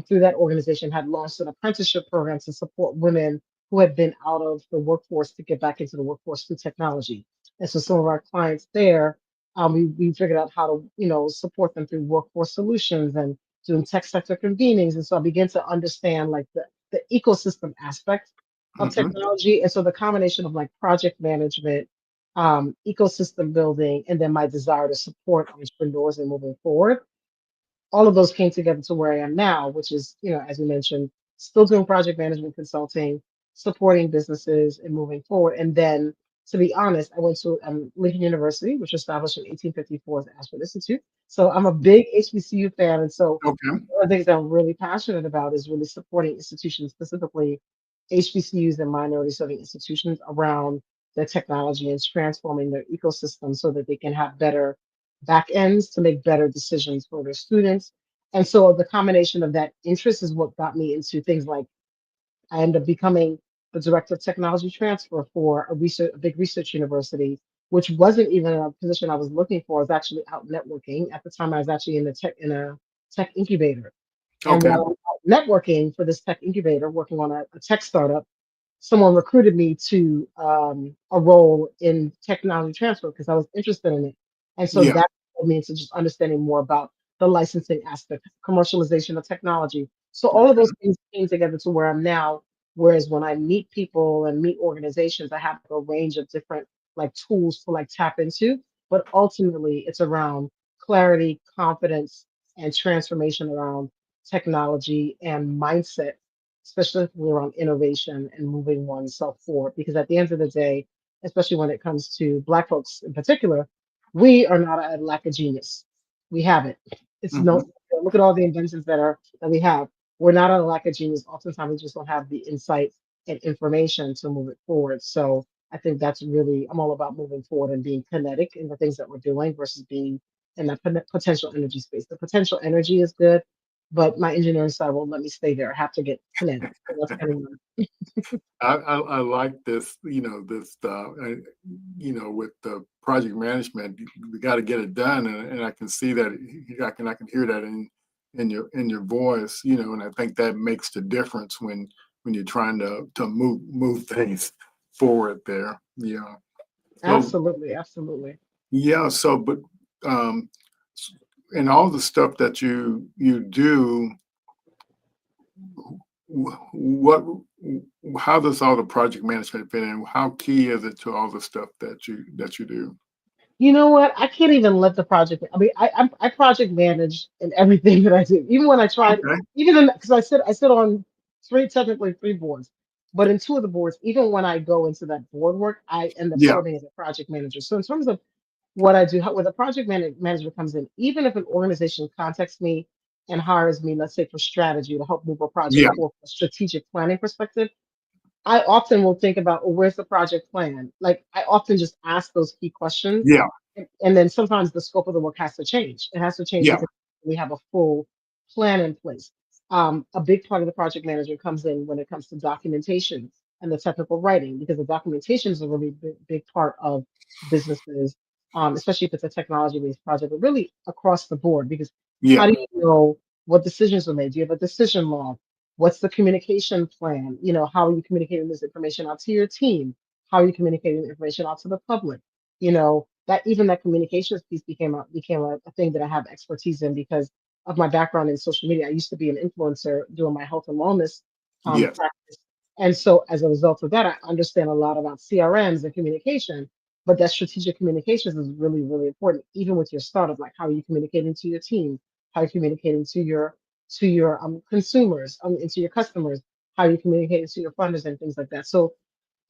through that organization, had launched an apprenticeship program to support women who had been out of the workforce to get back into the workforce through technology. And so some of our clients there, we figured out how to, support them through workforce solutions and doing tech sector convenings. And so I began to understand like the ecosystem aspect of Hmm. technology. And so the combination of like project management, ecosystem building, and then my desire to support entrepreneurs and moving forward, all of those came together to where I am now, which is, as you mentioned, still doing project management consulting, supporting businesses and moving forward. And then, to be honest, I went to Lincoln University, which was established in 1854 as the Ashford Institute. So I'm a big HBCU fan. And so Okay. one of the things that I'm really passionate about is really supporting institutions, specifically HBCUs and minority serving institutions around their technology and transforming their ecosystem so that they can have better back ends to make better decisions for their students. And so the combination of that interest is what got me into things like I ended up becoming the director of technology transfer for a big research university, which wasn't even a position I was looking for. I was actually out networking. At the time, I was actually in a tech incubator. And Okay. while I was out networking for this tech incubator, working on a tech startup, someone recruited me to a role in technology transfer because I was interested in it. And so Yeah. that led me into just understanding more about the licensing aspect, commercialization of technology. So all of those things came together to where I'm now. Whereas when I meet people and meet organizations, I have a range of different like tools to like tap into. But ultimately, it's around clarity, confidence, and transformation around technology and mindset, specifically around innovation and moving oneself forward. Because at the end of the day, especially when it comes to Black folks in particular, we are not a lack of genius. We have it. It's Hmm. no Look at all the inventions that we have. We're not a lack of genius. Oftentimes, we just don't have the insight and information to move it forward. So I think that's really I'm all about moving forward and being kinetic in the things that we're doing versus being in that potential energy space. The potential energy is good, but my engineering side won't let me stay there. I have to get kinetic. So that's kind of I like this, this, with the project management, we got to get it done, and I can see that, I can hear that in your voice, and I think that makes the difference when you're trying to move things forward there. Yeah. So absolutely, absolutely. yeah. So, but um, and all the stuff that you do, what how does all the project management fit in? How key is it to all the stuff that you do? You know what? I can't even let the project. I mean, I project manage in everything that I do. Even when I tried, Okay. even because I sit on technically three boards, but in two of the boards, even when I go into that board work, I end up Yeah. serving as a project manager. So in terms of what I do, when the project manager comes in, even if an organization contacts me and hires me, let's say for strategy to help move a project Yeah. for a strategic planning perspective, I often will think about, well, where's the project plan? Like I often just ask those key questions, Yeah. and then sometimes the scope of the work has to change. It has to change Yeah. because we have a full plan in place. A big part of the project manager comes in when it comes to documentation and the technical writing, because the documentation is a really big part of businesses, especially if it's a technology-based project, but really across the board. Because Yeah. how do you know what decisions were made? Do you have a decision log? What's the communication plan? How are you communicating this information out to your team? How are you communicating the information out to the public? That even that communications piece became a thing that I have expertise in because of my background in social media. I used to be an influencer doing my health and wellness Yes. practice, and so as a result of that, I understand a lot about CRMs and communication. But that strategic communications is really, really important, even with your startup. Like, how are you communicating to your team? How are you communicating to your consumers, and to your customers? How are you communicating to your funders and things like that? So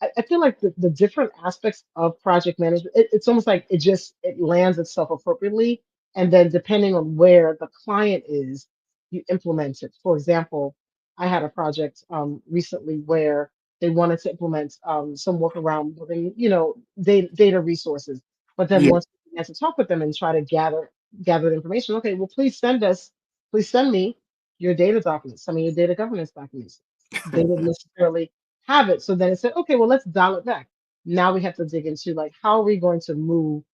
I feel like the different aspects of project management, it's almost like it lands itself appropriately, and then depending on where the client is, you implement it. For example, I had a project recently where they wanted to implement some work around building, data resources. But then Yeah. once we began to talk with them and try to gather the information, okay, well, please send me your data documents, some of your data governance documents. They didn't necessarily have it. So then it said, okay, well, let's dial it back. Now we have to dig into like how are we going to move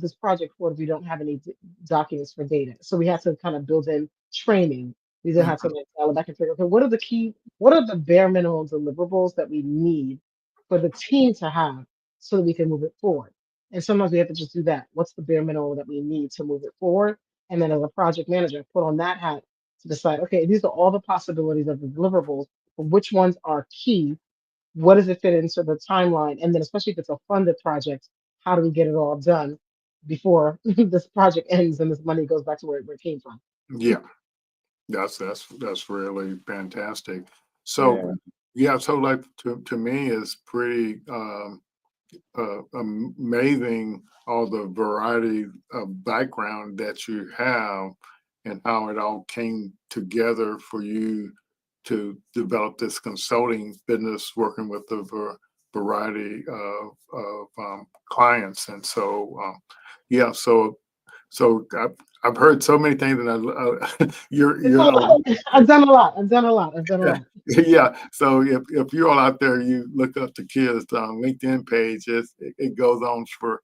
this project forward if we don't have any documents for data? So we have to kind of build in training. We then have to Mhm. like dial it back and figure, okay, what are the bare minimum deliverables that we need for the team to have so that we can move it forward? And sometimes we have to just do that. What's the bare minimum that we need to move it forward? And then as a project manager, put on that hat to decide, okay, these are all the possibilities of the deliverables, but which ones are key? What does it fit into the timeline? And then especially if it's a funded project, how do we get it all done before this project ends and this money goes back to where it came from? Yeah. That's really fantastic. So Yeah. yeah, so like to me it's pretty amazing all the variety of background that you have and how it all came together for you to develop this consulting business working with a variety of clients. And so yeah, so I've heard so many things, and It's a you're lot. I've done a lot. I've done a lot. I've done a yeah, lot. yeah. So if you're all out there, you look up the kids LinkedIn page. It goes on for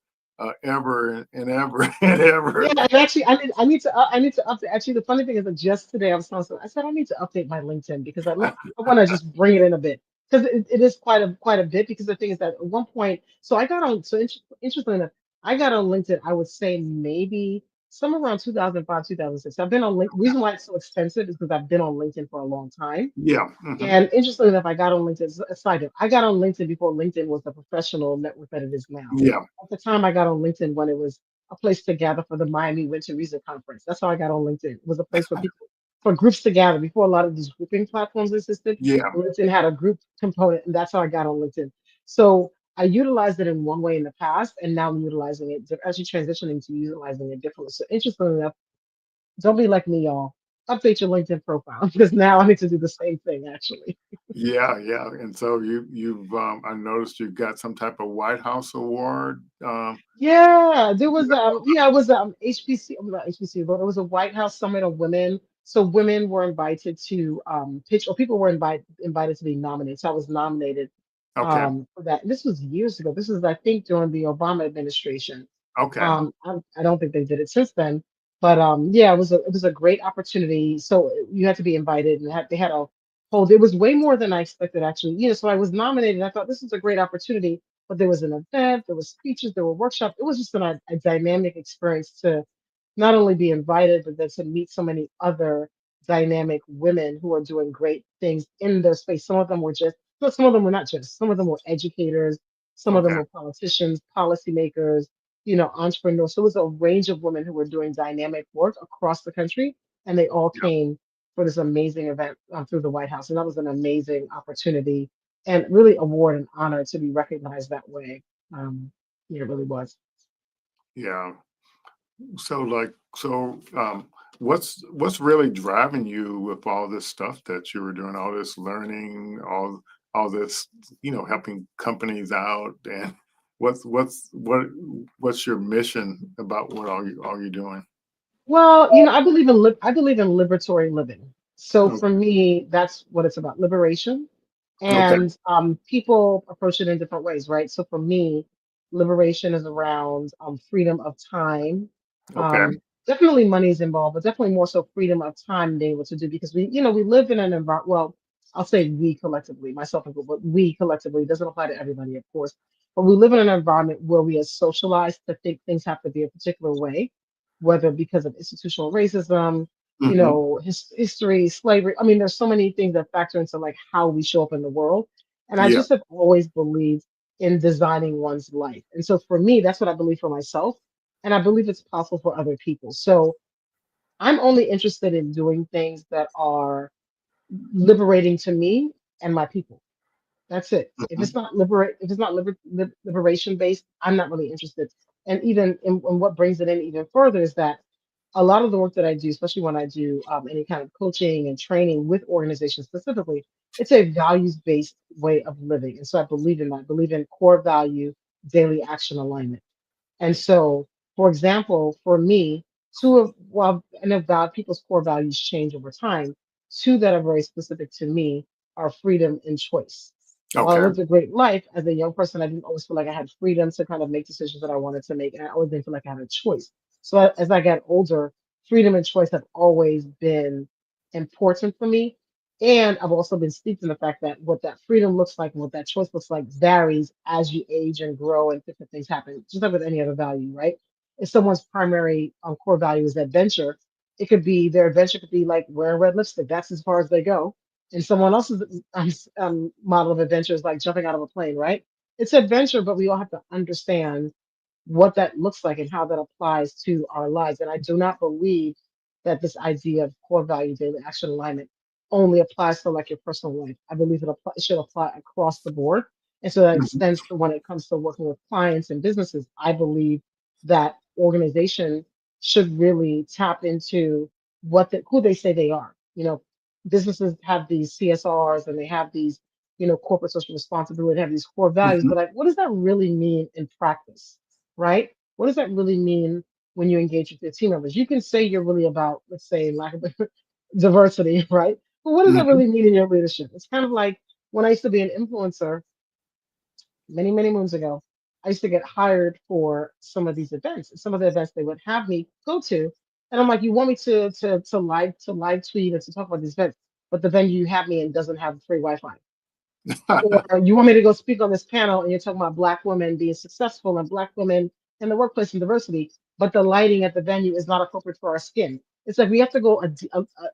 ever and ever and Yeah, ever. and actually, I need to update. Actually, the funny thing is that just today I was telling someone, I said I need to update my LinkedIn because I want to just bring it in a bit because it is quite a bit. Because the thing is that at one point, so I got on. So interestingly enough, I got on LinkedIn. I would say maybe somewhere around 2005, 2006. I've been on LinkedIn. Reason why it's so expensive is because I've been on LinkedIn for a long time. Yeah. And interestingly enough, I got on LinkedIn. A side note, I got on LinkedIn before LinkedIn was the professional network that it is now. Yeah. At the time, I got on LinkedIn when it was a place to gather for the Miami Winter Music Conference. That's how I got on LinkedIn. It was a place for groups to gather before a lot of these grouping platforms existed. Yeah. LinkedIn had a group component, and that's how I got on LinkedIn. So I utilized it in one way in the past, and now I'm utilizing it, actually transitioning to utilizing it differently. So interestingly enough, don't be like me, y'all. update your LinkedIn profile because now I need to do the same thing actually. Yeah, yeah. And so you've I noticed you've got some type of White House award. Yeah, there was it was HPC, not HPC, but it was a White House Summit of Women. So women were invited to pitch, or people were invited to be nominated. So I was nominated Okay, for that. This was years ago. This was, I think, during the Obama administration. okay, I don't think they did it since then, but yeah, it was a great opportunity. So you had to be invited, and they had a whole. It was way more than I expected, actually. So I was nominated. I thought this is a great opportunity, but there was an event, there was speeches, there were workshops. It was just a dynamic experience to not only be invited, but then to meet so many other dynamic women who are doing great things in their space. Some of them were just, but some of them were not just. Some of them were educators, some of them okay. were politicians, policymakers, entrepreneurs. So it was a range of women who were doing dynamic work across the country, and they all Yeah, came for this amazing event through the White House, and that was an amazing opportunity and really award and honor to be recognized that way. Yeah, it really was. yeah. So what's really driving you with all this stuff that you were doing, all this learning, all this, helping companies out, and what's your mission about what all you doing? Well, I believe in liberatory living. So Oh, for me, that's what it's about, liberation. okay, And people approach it in different ways, right? So for me, liberation is around freedom of time. okay, Definitely money is involved, but definitely more so freedom of time being able to do, because we live in an environment. Well, I'll say we collectively, myself included, but we collectively, it doesn't apply to everybody, of course. But we live in an environment where we are socialized to think things have to be a particular way, whether because of institutional racism, hmm, history, slavery. I mean, there's so many things that factor into like how we show up in the world. And I yeah, just have always believed in designing one's life. And so for me, that's what I believe for myself. And I believe it's possible for other people. So I'm only interested in doing things that are liberating to me and my people. That's it. mhm, If it's not liberation based, I'm not really interested. And even in what brings it in even further is that a lot of the work that I do, especially when I do any kind of coaching and training with organizations specifically, it's a values based way of living. And so I believe in that. I believe in core value, daily action alignment. And so, for example, for me, well, I know God, people's core values change over time. Two that are very specific to me are freedom and choice. While I okay, lived a great life as a young person, I didn't always feel like I had freedom to kind of make decisions that I wanted to make. And I always didn't feel like I had a choice. So as I got older, freedom and choice have always been important for me. And I've also been steeped in the fact that what that freedom looks like and what that choice looks like varies as you age and grow and different things happen, just like with any other value, right? If someone's primary core value is adventure, their adventure could be like wearing red lipstick. That's as far as they go. And someone else's model of adventure is like jumping out of a plane, right? It's adventure, but we all have to understand what that looks like and how that applies to our lives. And I do not believe that this idea of core value daily action alignment only applies to like your personal life. I believe it should apply across the board. And so that mhm, extends to when it comes to working with clients and businesses. I believe that organization should really tap into who they say they are. Businesses have these CSRs and they have these, corporate social responsibility, they have these core values, mhm. but like, what does that really mean in practice? Right? What does that really mean when you engage with your team members? You can say you're really about, let's say, lack of diversity, right? But what does that Mhm. really mean in your leadership? It's kind of like when I used to be an influencer many, many moons ago, I used to get hired for some of these events. Some of the events they would have me go to. And I'm like, you want me to live tweet and to talk about these events, but the venue you have me in doesn't have free Wi-Fi. Or you want me to go speak on this panel and you're talking about Black women being successful and Black women in the workplace and diversity, but the lighting at the venue is not appropriate for our skin. It's like we have to go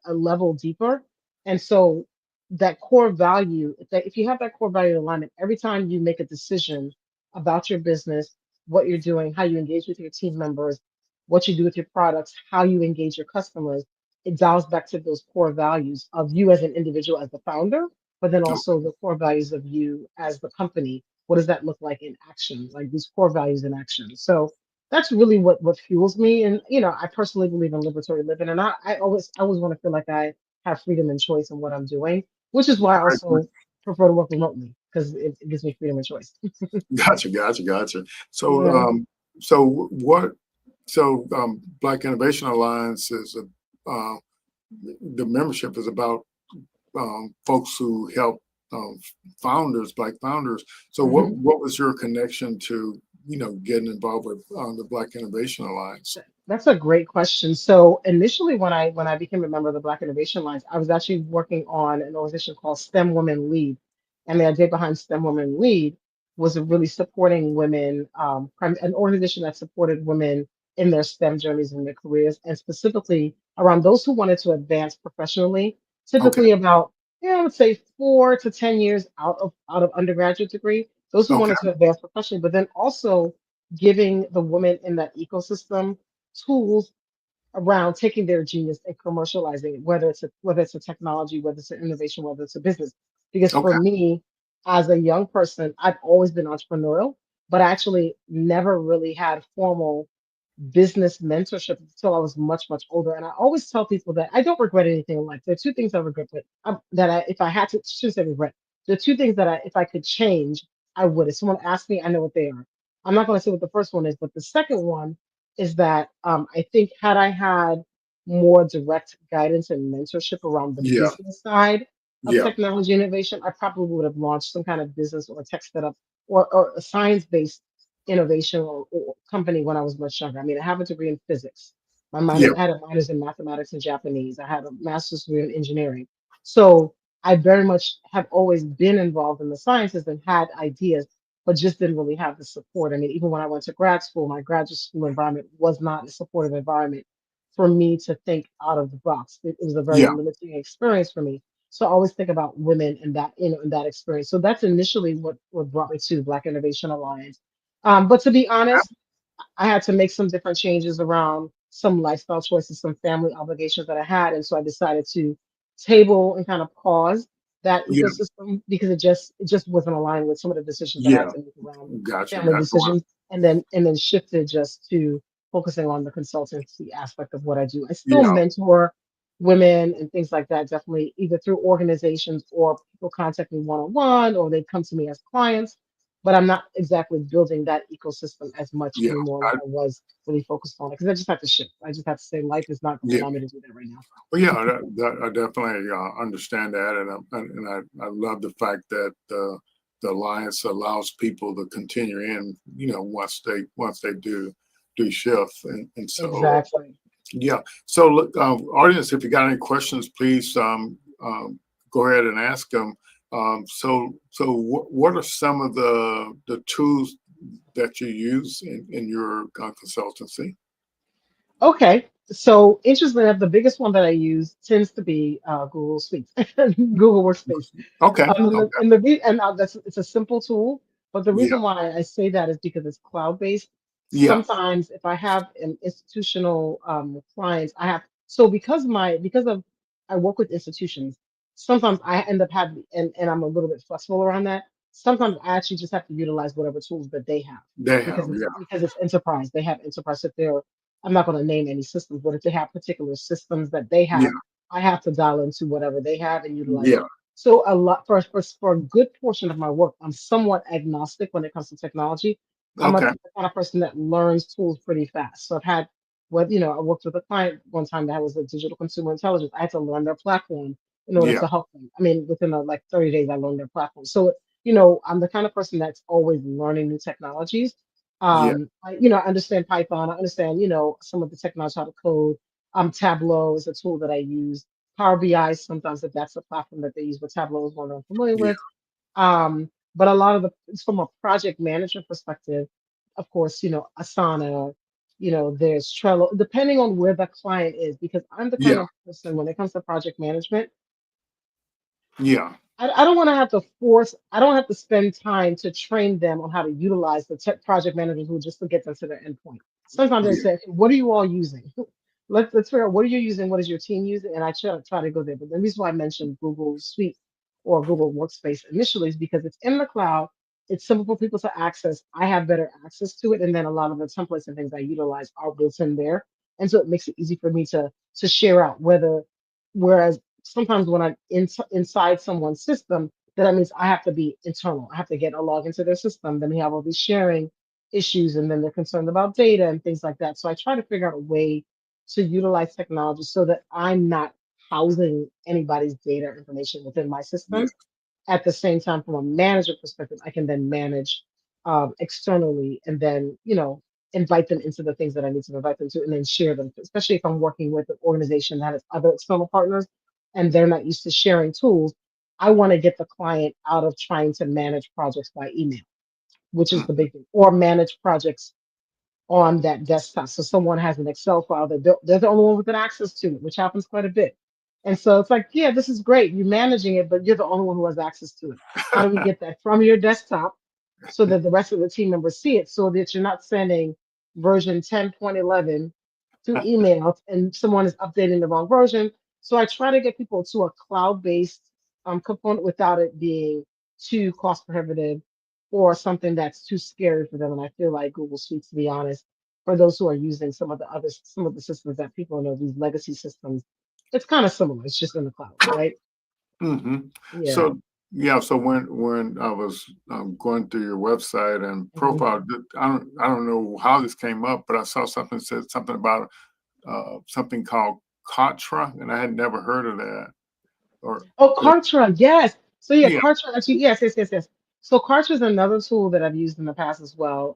a level deeper. And so that core value, if you have that core value alignment, every time you make a decision about your business, what you're doing, how you engage with your team members, what you do with your products, how you engage your customers, it dials back to those core values of you as an individual, as the founder, but then also the core values of you as the company. What does that look like in action? Like these core values in action. So that's really what fuels me. And I personally believe in liberatory living, and I always want to feel like I have freedom and choice in what I'm doing, which is why I I agree. also prefer to work remotely because it gives me freedom and choice. Gotcha, gotcha, gotcha. So, Yeah. so what? So, Black Innovation Alliance is the membership is about folks who help um, founders, Black founders. So, Mhm. what was your connection to getting involved with the Black Innovation Alliance? That's a great question. So initially, when I became a member of the Black Innovation Alliance, I was actually working on an organization called STEM Women Lead, and the idea behind STEM Women Lead was really supporting women, an organization that supported women in their STEM journeys and their careers, and specifically around those who wanted to advance professionally. Okay, Typically, about I would say 4 to 10 years out of undergraduate degree. Those who okay, wanted to advance professionally, but then also giving the women in that ecosystem tools around taking their genius and commercializing it, whether it's a technology, whether it's an innovation, whether it's a business. Because for okay. me, as a young person, I've always been entrepreneurial, but I actually never really had formal business mentorship until I was much, much older. And I always tell people that I don't regret anything in life. There are two things I regret, but if I had to, shouldn't say regret. The two things that if I could change, I would. If someone asked me, I know what they are. I'm not going to say what the first one is, but the second one is that I think had I had more direct guidance and mentorship around the Yeah, business side of yeah, technology innovation, I probably would have launched some kind of business or tech setup or a science-based innovation or company when I was much younger. I mean, I have a degree in physics. yeah, I had a minors in mathematics and Japanese. I had a master's degree in engineering. So I very much have always been involved in the sciences and had ideas, but just didn't really have the support. I mean, even when I went to grad school, my graduate school environment was not a supportive environment for me to think out of the box. It was a very yeah. limiting experience for me. So I always think about women in that experience. So that's initially what brought me to Black Innovation Alliance. But to be honest, I had to make some different changes around some lifestyle choices, some family obligations that I had, and so I decided to table and kind of pause that Yeah, ecosystem because it just wasn't aligned with some of the decisions that I had yeah. to make around Gotcha, family gotcha. Well, decisions, and then shifted just to focusing on the consultancy aspect of what I do. I still yeah, mentor women and things like that, definitely either through organizations or people contact me one on one, or they come to me as clients, but I'm not exactly building that ecosystem as much yeah. anymore like I was really focused on it because I just have to shift. I just have to say life is not going to Yeah. allow me to do that right now. Well, yeah, I definitely understand that, and I love the fact that the alliance allows people to continue in, once they do shift, and so Exactly. yeah. So look, audience, if you got any questions, please go ahead and ask them. So what are some of the tools that you use in your consultancy? Okay. So interestingly enough, the biggest one that I use tends to be Google Suite, Google Workspace. Okay. Okay. That's it's a simple tool, but the Yeah. reason why I say that is because it's cloud-based. Yeah. Sometimes if I have an institutional clients, I have so because of I work with institutions, sometimes I end up having and I'm a little bit flexible around that. Sometimes I actually just have to utilize whatever tools that they have They because have. it's Yeah. because it's enterprise. They have enterprise. If they're I'm not going to name any systems, but if they have particular systems that they Yeah. have, I have to dial into whatever they have and utilize it. Yeah. So a lot for a good portion of my work, I'm somewhat agnostic when it comes to technology. Okay. The kind of person that learns tools pretty fast. So I've had I worked with a client one time that was a digital consumer intelligence. I had to learn their platform in order Yeah. to help them. I mean, within like 30 days, I learned their platform. So, I'm the kind of person that's always learning new technologies. Yeah. I understand Python. I understand, some of the technology, how to code. Tableau is a tool that I use. Power BI, sometimes if that's the platform that they use, but Tableau is one I'm familiar Yeah. with. But a lot of it's from a project management perspective, of course, Asana, there's Trello, depending on where the client is, because I'm the kind Yeah. of person when it comes to project management, Yeah. I don't want to have to force, I don't have to spend time to train them on how to utilize the tech project management tool just to get them to their endpoint. Sometimes I Yeah. say, "Okay, what are you all using? Let's figure out what are you using, what is your team using, and I try to go there. But the reason why I mentioned Google Suite or Google Workspace initially is because it's in the cloud. It's simple for people to access. I have better access to it, and then a lot of the templates and things I utilize are built in there, and so it makes it easy for me to share out. Whereas sometimes when I'm inside someone's system, that means I have to be internal. I have to get a log into their system. Then we have all these sharing issues, and then they're concerned about data and things like that. So I try to figure out a way to utilize technology so that I'm not housing anybody's data or information within my Yeah. system. At the same time, from a manager perspective, I can then manage externally, and then invite them into the things that I need to invite them to, and then share them. Especially if I'm working with an organization that has other external partners, and they're not used to sharing tools. I want to get the client out of trying to manage projects by email, which is the Mhm. big thing, or manage projects on that desktop. So someone has an Excel file that they're the only one with an access to it, which happens quite a bit. And so it's like, yeah, this is great. You're managing it, but you're the only one who has access to it. How do we get that from your desktop so that the rest of the team members see it, so that you're not sending version 10.11 through email and someone is updating the wrong version? So I try to get people to a cloud-based component without it being too cost prohibitive or something that's too scary for them. And I feel like Google Suite, to be honest, for those who are using some of the systems that people know, these legacy systems, it's kind of similar. It's just in the cloud, right? Hmm. Yeah. So yeah, so when I was going through your website and Mhm. profile, I don't know how this came up, but I saw something said something about something called Contra, and I had never heard of that. Or Oh, uh, Kartra, yes. So yeah, yeah, Kartra actually, yes, yes, yes, yes. So Kartra is another tool that I've used in the past as well.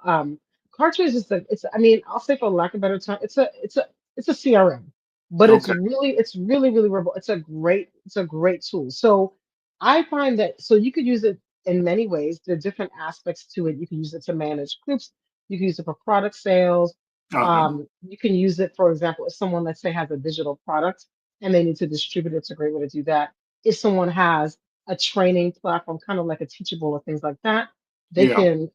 Kartra is just I mean, I'll say for lack of a better term, it's a CRM, but okay, it's really, really it's a great tool. So I find that so you could use it in many ways. There are different aspects to it. You can use it to manage groups. You can use it for product sales. uh-huh, You can use it, for example, if someone, let's say, has a digital product and they need to distribute it, it's a great way to do that. If someone has a training platform, kind of like a Teachable or things like that, they yeah, can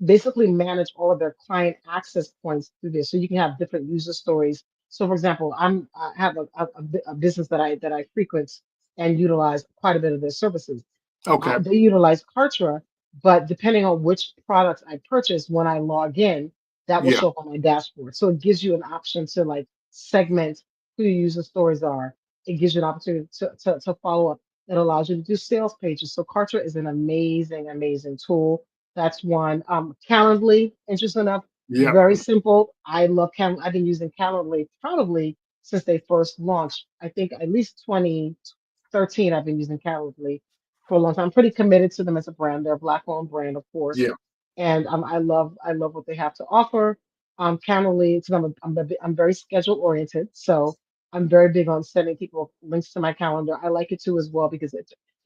basically manage all of their client access points through this. So you can have different user stories. So, for example, I have a business that I frequent and utilize quite a bit of their services. okay, They utilize Kartra, but depending on which products I purchase, when I log in, that will yeah, show up on my dashboard. So it gives you an option to like segment who your user stories are. It gives you an opportunity to follow up. It allows you to do sales pages. So Kartra is an amazing, amazing tool. That's one. Calendly, interesting enough, yeah, very simple. I love Calendly. I've been using Calendly probably since they first launched. I think at least 2013, I've been using Calendly for a long time. I'm pretty committed to them as a brand. They're a Black-owned brand, of course, yeah, and I love what they have to offer. Calendly, because I'm very schedule oriented, so I'm very big on sending people links to my calendar. I like it too as well because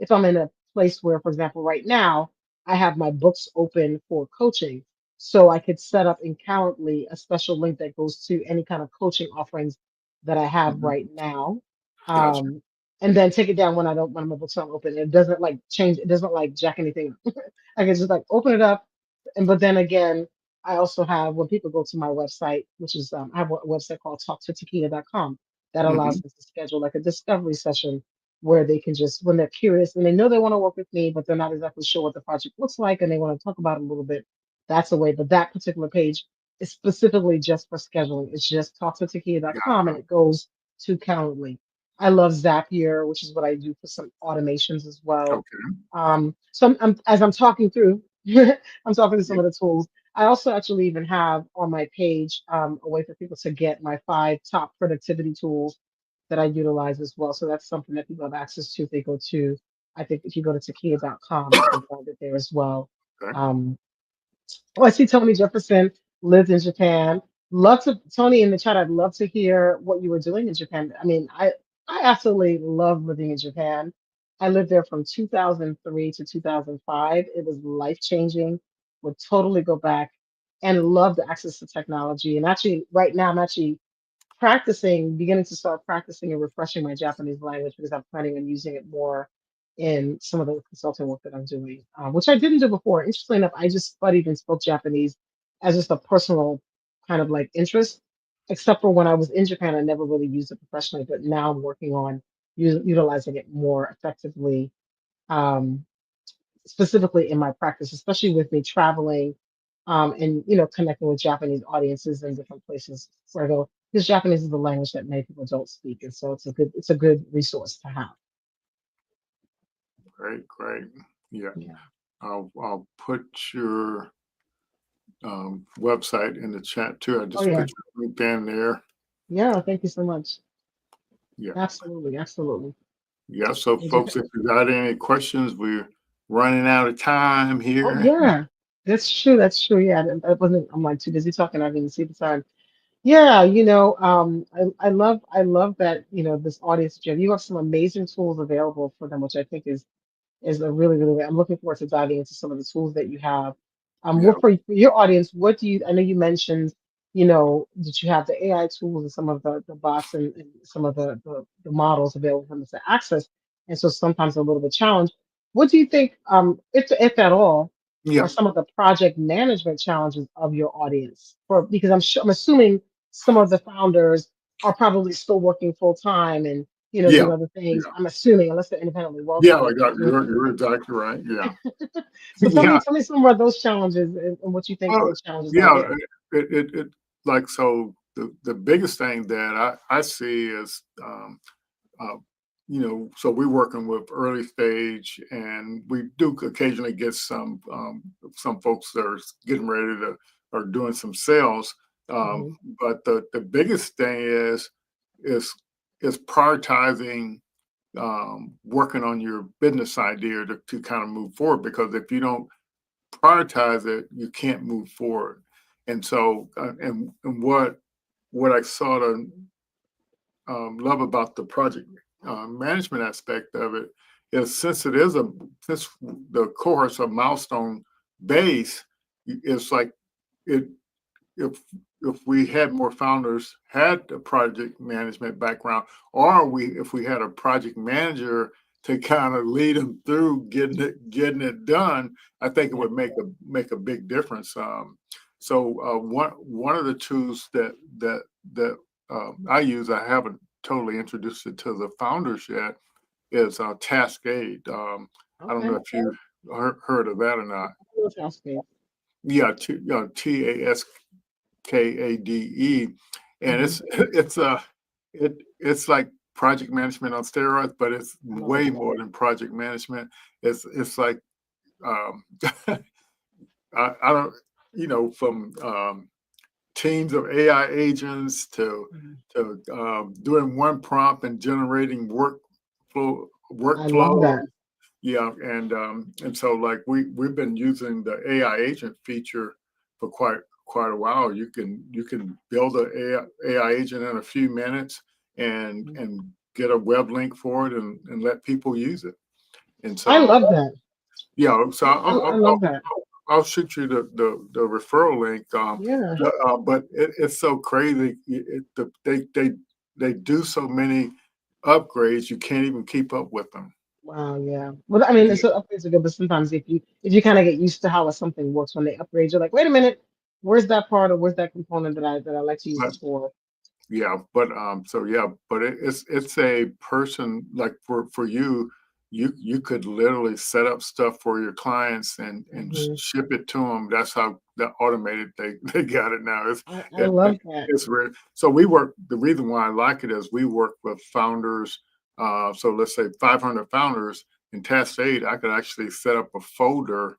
if I'm in a place where, for example, right now I have my books open for coaching, so I could set up in Calendly a special link that goes to any kind of coaching offerings that I have mhm, right now. gotcha, Um, and then take it down when my books aren't open. It doesn't like change. It doesn't like jack anything up. I can just like open it up, and but then again, I also have when people go to my website, which is I have a website called talktotakeyah.com that allows hmm, them to schedule like a discovery session where they can just when they're curious and they know they want to work with me, but they're not exactly sure what the project looks like and they want to talk about it a little bit. That's a way. But that particular page is specifically just for scheduling. It's just talktotakeyah.com and gotcha, it goes to Calendly. I love Zapier, which is what I do for some automations as well. okay, So as I'm talking through, I'm talking to yeah, some of the tools. I also actually even have on my page a way for people to get my 5 top productivity tools that I utilize as well. So that's something that people have access to if they go to, I think if you go to takeyah.com, you can find it there as well. okay, Um, Oh, I see Tony Jefferson lived in Japan. Love to Tony in the chat. I'd love to hear what you were doing in Japan. I mean, I absolutely love living in Japan. I lived there from 2003 to 2005. It was life changing. Would totally go back and love the access to technology. And actually, right now, I'm actually beginning to start practicing and refreshing my Japanese language because I'm planning on using it more in some of the consulting work that I'm doing, which I didn't do before. Interestingly enough, I just studied and spoke Japanese as just a personal kind of like interest, except for when I was in Japan, I never really used it professionally, but now I'm working on utilizing it more effectively um, specifically in my practice, especially with me traveling, and connecting with Japanese audiences in different places where I go. Because Japanese is the language that many people don't speak, and so it's a good resource to have. Great, great. Yeah. Yeah. I'll put your website in the chat too. I Oh just yeah. put your link down there. Yeah. Thank you so much. Yeah. Absolutely. Absolutely. Yeah. So And folks, if you got any questions, we're running out of time oh here. yeah, that's true. That's true. Yeah. I wasn't. I'm like too busy talking. I didn't see the time. Yeah, I love that, this audience, Jim. You have some amazing tools available for them, which I think is a really, really, I'm looking forward to diving into some of the tools that you have. Yeah. What for your audience, what do you, I know you mentioned, that you have the AI tools and some of the bots and some of the models available for them to access. And so sometimes a little bit challenge. What do you think, if at all, are Yeah. some of the project management challenges of your audience? Because I'm assuming some of the founders are probably still working full time and Yeah. doing other things. Yeah. I'm assuming, unless they're independently Yeah. wealthy, I they're got doing you're exactly right. Yeah. so tell me, Yeah. tell me some of those challenges and what you think Well, those challenges are yeah. there. It like so the biggest thing that I see is uh, so we're working with early stage, and we do occasionally get some folks that are getting ready to or doing some sales. Hmm. But the biggest thing is is prioritizing working on your business idea to kind of move forward, because if you don't prioritize it, you can't move forward. And so and what I sort of love about the project management aspect of it is, since the cohorts are milestone based, it's like it if we had more founders had a project management background, or if we had a project manager to kind of lead them through getting it done, I think it Yeah, would make a big difference. So one of the tools that I use, I haven't totally introduced it to the founders yet, is Taskade. I don't okay. know if you heard of that or not. Real fast pace. Yeah, TASKADE, and Hmm. it's like project management on steroids, but it's I love way that. more than project management. It's like um, I don't from teams of AI agents Mhm. to doing one prompt and generating I love workflows. that. Yeah, and so like we've been using the AI agent feature for quite a while. You can build a AI agent in a few minutes and Mhm. and get a web link for it and let people use it. And I so love that. yeah, so I love that. I'll shoot you the referral link. Yeah. But it's so crazy. They do so many upgrades, you can't even keep up with them. Wow. Yeah. Well, I mean, Yeah. so upgrades are good, but sometimes if you kind of get used to how something works when they upgrade, you're like, wait a minute, where's that part or where's that component that I like to use But this for? yeah, but it's a person like for you. You could literally set up stuff for your clients and Hmm. ship it to them. That's how the automated they got it now. I It, love that. it's rare. So we work. The reason why I like it is we work with founders. So let's say 500 founders in Task 8. I could actually set up a folder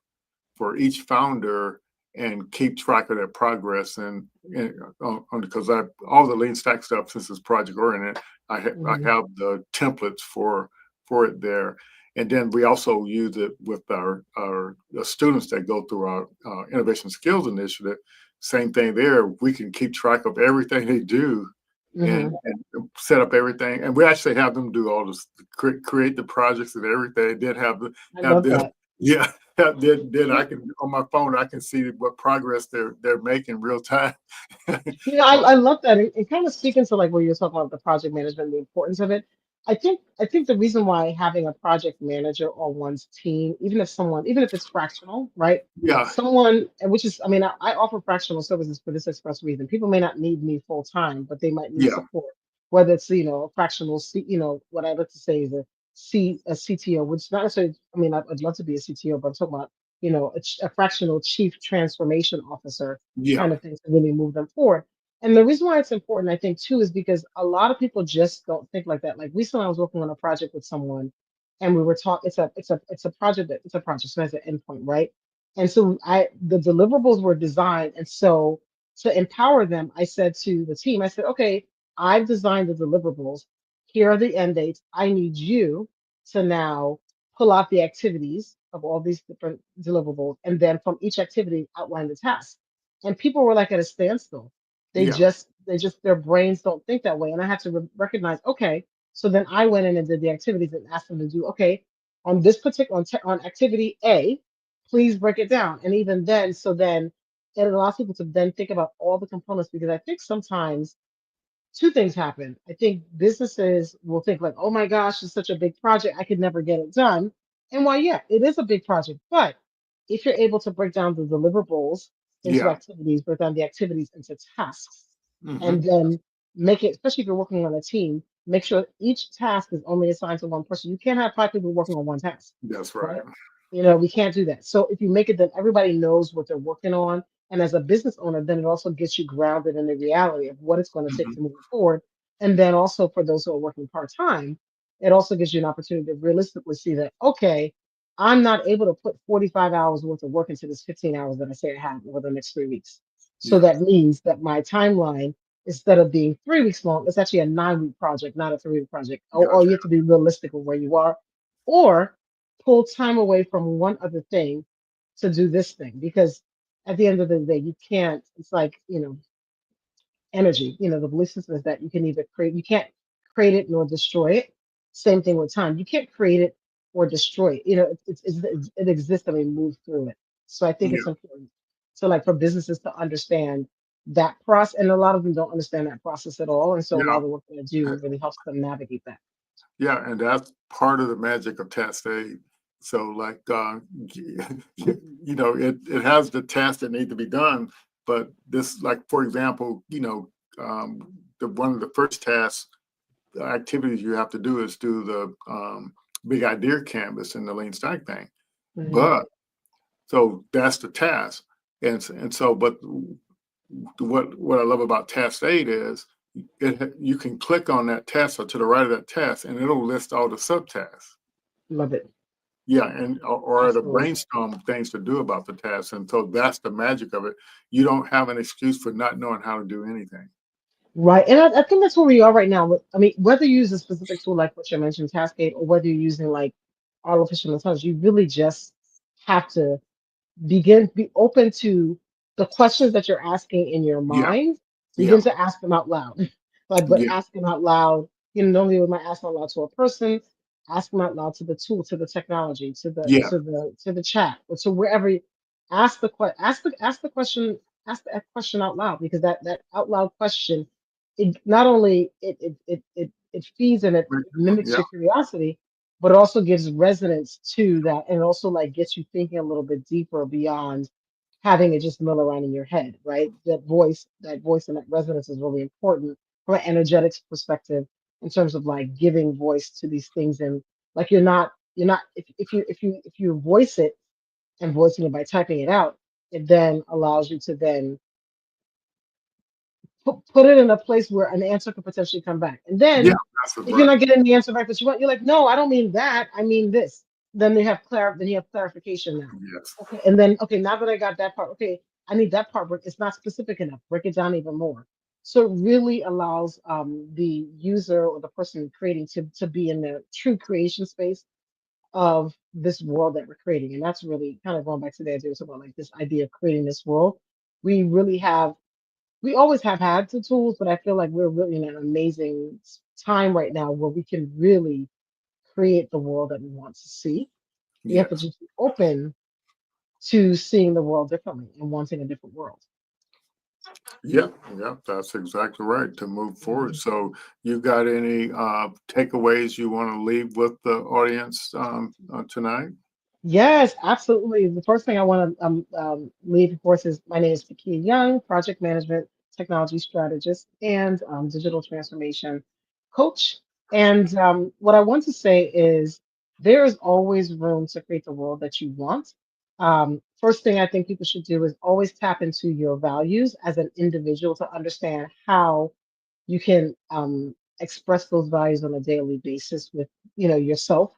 for each founder and keep track of their progress and because I all the lean stack stuff, since it's project oriented, I Hmm. have the templates for it there. And then we also use it with our the students that go through our innovation skills initiative. Same thing there. We can keep track of everything they do and, Hmm. and set up everything. And we actually have them do all this, create the projects and everything. Then I have love them, that. yeah. Then I can on my phone I can see what progress they're making real time. I love that. And kind of speaking to like where you're talking about the project management, the importance of it. I think the reason why having a project manager on one's team, even if it's fractional, right? Yeah, Someone, and which is, I mean, I offer fractional services for this express reason. People may not need me full time, but they might need yeah, support. Whether it's, a fractional, what I like to say is a a CTO, which not necessarily, I mean, I'd love to be a CTO, but I'm talking about, you know, a fractional chief transformation officer Yeah. kind of thing to really move them forward. And the reason why it's important, I think, too, is because a lot of people just don't think like that. Like recently, I was working on a project with someone, and we were talking. It's a project that it's a project, so it has an endpoint, right? And so the deliverables were designed, and so to empower them, I said to the team, I said, okay, I've designed the deliverables. Here are the end dates. I need you to now pull out the activities of all these different deliverables, and then from each activity, outline the task. And people were like at a standstill. Yeah. Their brains don't think that way. And I had to recognize, okay, so then I went in and did the activities and asked them to do, okay, on this particular, on activity A, please break it down. And even then, so then it allows people to then think about all the components, because I think sometimes two things happen. I think businesses will think like, oh my gosh, it's such a big project, I could never get it done. And why, yeah, it is a big project. But if you're able to break down the deliverables into Yeah. activities, break down the activities into tasks, Hmm. and then make it, especially if you're working on a team, make sure each task is only assigned to one person. You can't have five people working on one task, That's right. right? You know, we can't do that. So if you make it that everybody knows what they're working on, and as a business owner, then it also gets you grounded in the reality of what it's going to take Hmm. to move it forward. And then also for those who are working part-time, it also gives you an opportunity to realistically see that, okay, I'm not able to put 45 hours worth of work into this 15 hours that I say I have over the next 3 weeks. So Yeah. that means that my timeline, instead of being 3 weeks long, it's actually a 9 week project, not a 3 week project. Or Gotcha. you have to be realistic with where you are, or pull time away from one other thing to do this thing. Because at the end of the day, you can't, it's like, you know, energy. You know, the belief system is that you can either create, you can't create it nor destroy it. Same thing with time. You can't create it or destroy it. You know, it exists and we move through it. So I think it's Yeah. important. So like for businesses to understand that process, and a lot of them don't understand that process at all. And so a lot Yeah. of the work that I do really helps them navigate that. Yeah, and that's part of the magic of task aid. So, like, you know, it has the tasks that need to be done, but this, like, for example, the one of the first tasks activities you have to do is do the big idea canvas in the lean stack thing. Mhm. But so that's the task, and so, but what I love about task aid is you can click on that task or to the right of that task, and it'll list all the subtasks. Love it. Yeah, and or to Absolutely. brainstorm things to do about the task, and so that's the magic of it. You don't have an excuse for not knowing how to do anything. Right. And I think that's where we are right now. I mean, whether you use a specific tool like what you mentioned, Taskade, or whether you're using like artificial intelligence, you really just have to be open to the questions that you're asking in your Yeah, mind. yeah, Begin to ask them out loud. Like, but yeah, ask them out loud. You know, normally we might ask them out loud to a person, ask them out loud to the tool, to the technology, yeah, to the chat, or to wherever. Ask the question. Ask the question. Ask the question out loud, because that out loud question, it not only it feeds and it mimics yeah, your curiosity, but it also gives resonance to that, and it also like gets you thinking a little bit deeper beyond having it just mill around in your head, right? That voice and that resonance is really important from an energetics perspective, in terms of like giving voice to these things. And like you're not if you voice it, and voicing it by typing it out, it then allows you to then put it in a place where an answer could potentially come back. And yeah. then That's if you're right. not getting the answer back that you want, you're like, no, I don't mean that. I mean this. Then then you have clarification now. Yes, Okay. And then, okay, now that I got that part, okay, I need that part, but it's not specific enough. Break it down even more. So it really allows the user or the person creating to be in the true creation space of this world that we're creating. And that's really kind of going back to the idea about like this idea of creating this world. We really have we always have had the tools, but I feel like we're really in an amazing time right now where we can really create the world that we want to see. We have to yes. just be open to seeing the world differently and wanting a different world. Yeah, yeah, that's exactly right to move forward. Mhm. So, you got any takeaways you want to leave with the audience tonight? Yes, absolutely. The first thing I want to leave, of course, is my name is Takeyah Young, project management technology strategist and digital transformation coach. And what I want to say is there is always room to create the world that you want. First thing I think people should do is always tap into your values as an individual to understand how you can express those values on a daily basis with yourself,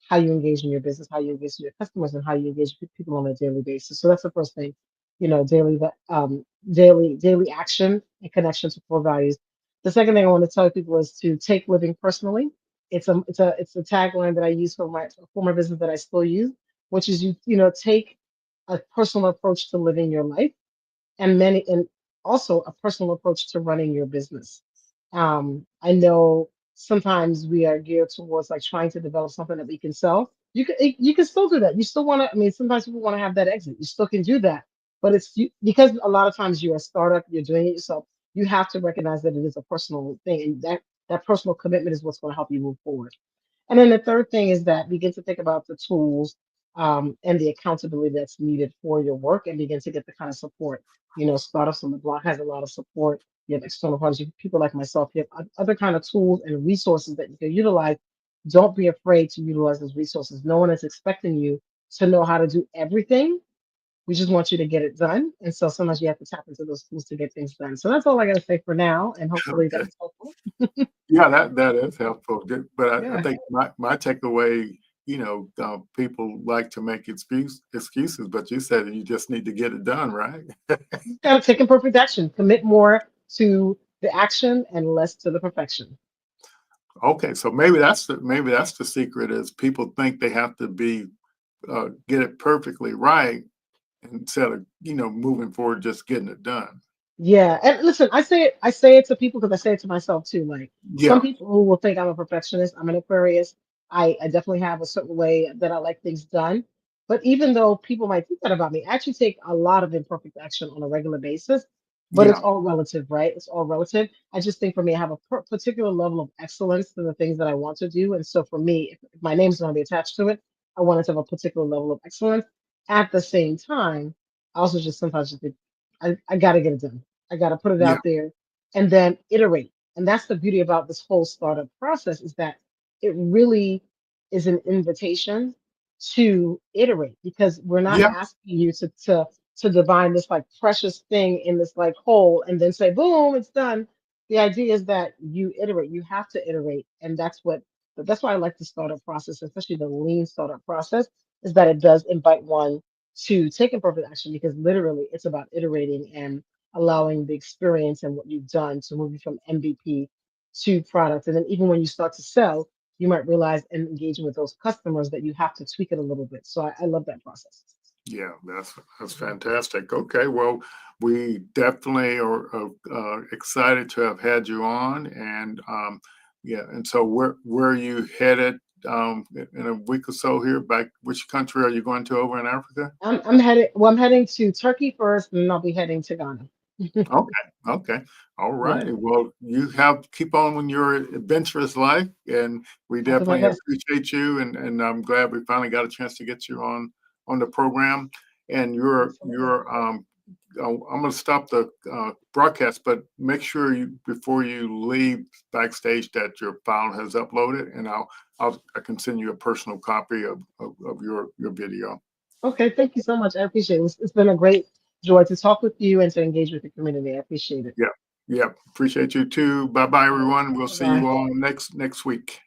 how you engage in your business, how you engage with your customers, and how you engage with people on a daily basis. So that's the first thing, daily action and connection to core values. The second thing I want to tell people is to take living personally. It's a tagline that I use for my former business that I still use, which is take a personal approach to living your life, and also a personal approach to running your business. I know sometimes we are geared towards like trying to develop something that we can sell. You can still do that. You still want to. I mean, sometimes people want to have that exit. You still can do that, but because a lot of times you're a startup, you're doing it yourself. You have to recognize that it is a personal thing, and that personal commitment is what's going to help you move forward. And then the third thing is that begin to think about the tools and the accountability that's needed for your work, and begin to get the kind of support. Startups on the Block has a lot of support. You have external partners, you have people like myself. You have other kind of tools and resources that you can utilize. Don't be afraid to utilize those resources. No one is expecting you to know how to do everything. We just want you to get it done. And so sometimes you have to tap into those tools to get things done. So that's all I got to say for now. And hopefully that Okay. was helpful. Yeah, that is helpful. But I Yeah. think my takeaway, people like to make excuses, but you said you just need to get it done, right? Got to take imperfect action. Commit more to the action and less to the perfection. Okay, so maybe that's the secret is people think they have to get it perfectly right instead of moving forward just getting it done. Yeah, and listen, I say it to people because I say it to myself too. Like some Yeah, people who will think I'm a perfectionist, I'm an Aquarius. I definitely have a certain way that I like things done. But even though people might think that about me, I actually take a lot of imperfect action on a regular basis. But it's yeah, all relative, right? It's all relative. I just think for me, I have a particular level of excellence to the things that I want to do, and so for me, if my name's going to be attached to it, I want it to have a particular level of excellence. At the same time, I also just sometimes just I got to get it done. I got to put it yeah, out there and then iterate. And that's the beauty about this whole startup process is that it really is an invitation to iterate because we're not yeah, asking you to divine this like precious thing in this like hole and then say boom it's done. The idea is that you iterate. You have to iterate, and that's why I like the startup process, especially the lean startup process, is that it does invite one to take imperfect action because literally it's about iterating and allowing the experience and what you've done to move you from MVP to product. And then even when you start to sell, you might realize in engaging with those customers that you have to tweak it a little bit. So I love that process. yeah. That's fantastic. Okay, well, we definitely are excited to have had you on, and yeah. And so, where are you headed in a week or so here? Back, which country are you going to over in Africa? I'm heading to Turkey first, and then I'll be heading to Ghana. Okay. Okay. All Yeah, righty. Well, you have keep on with your adventurous life, and we I'll do my definitely best. appreciate you. And I'm glad we finally got a chance to get you on the program. And Absolutely. I'm going to stop the broadcast, but make sure you before you leave backstage that your file has uploaded, and I can send you a personal copy of your video. Okay, thank you so much. I appreciate it. It's been a great joy to talk with you and to engage with the community. I appreciate it. Yeah. Yeah. Appreciate you too. Bye bye, All right. everyone. We'll Bye see you bye. all next week.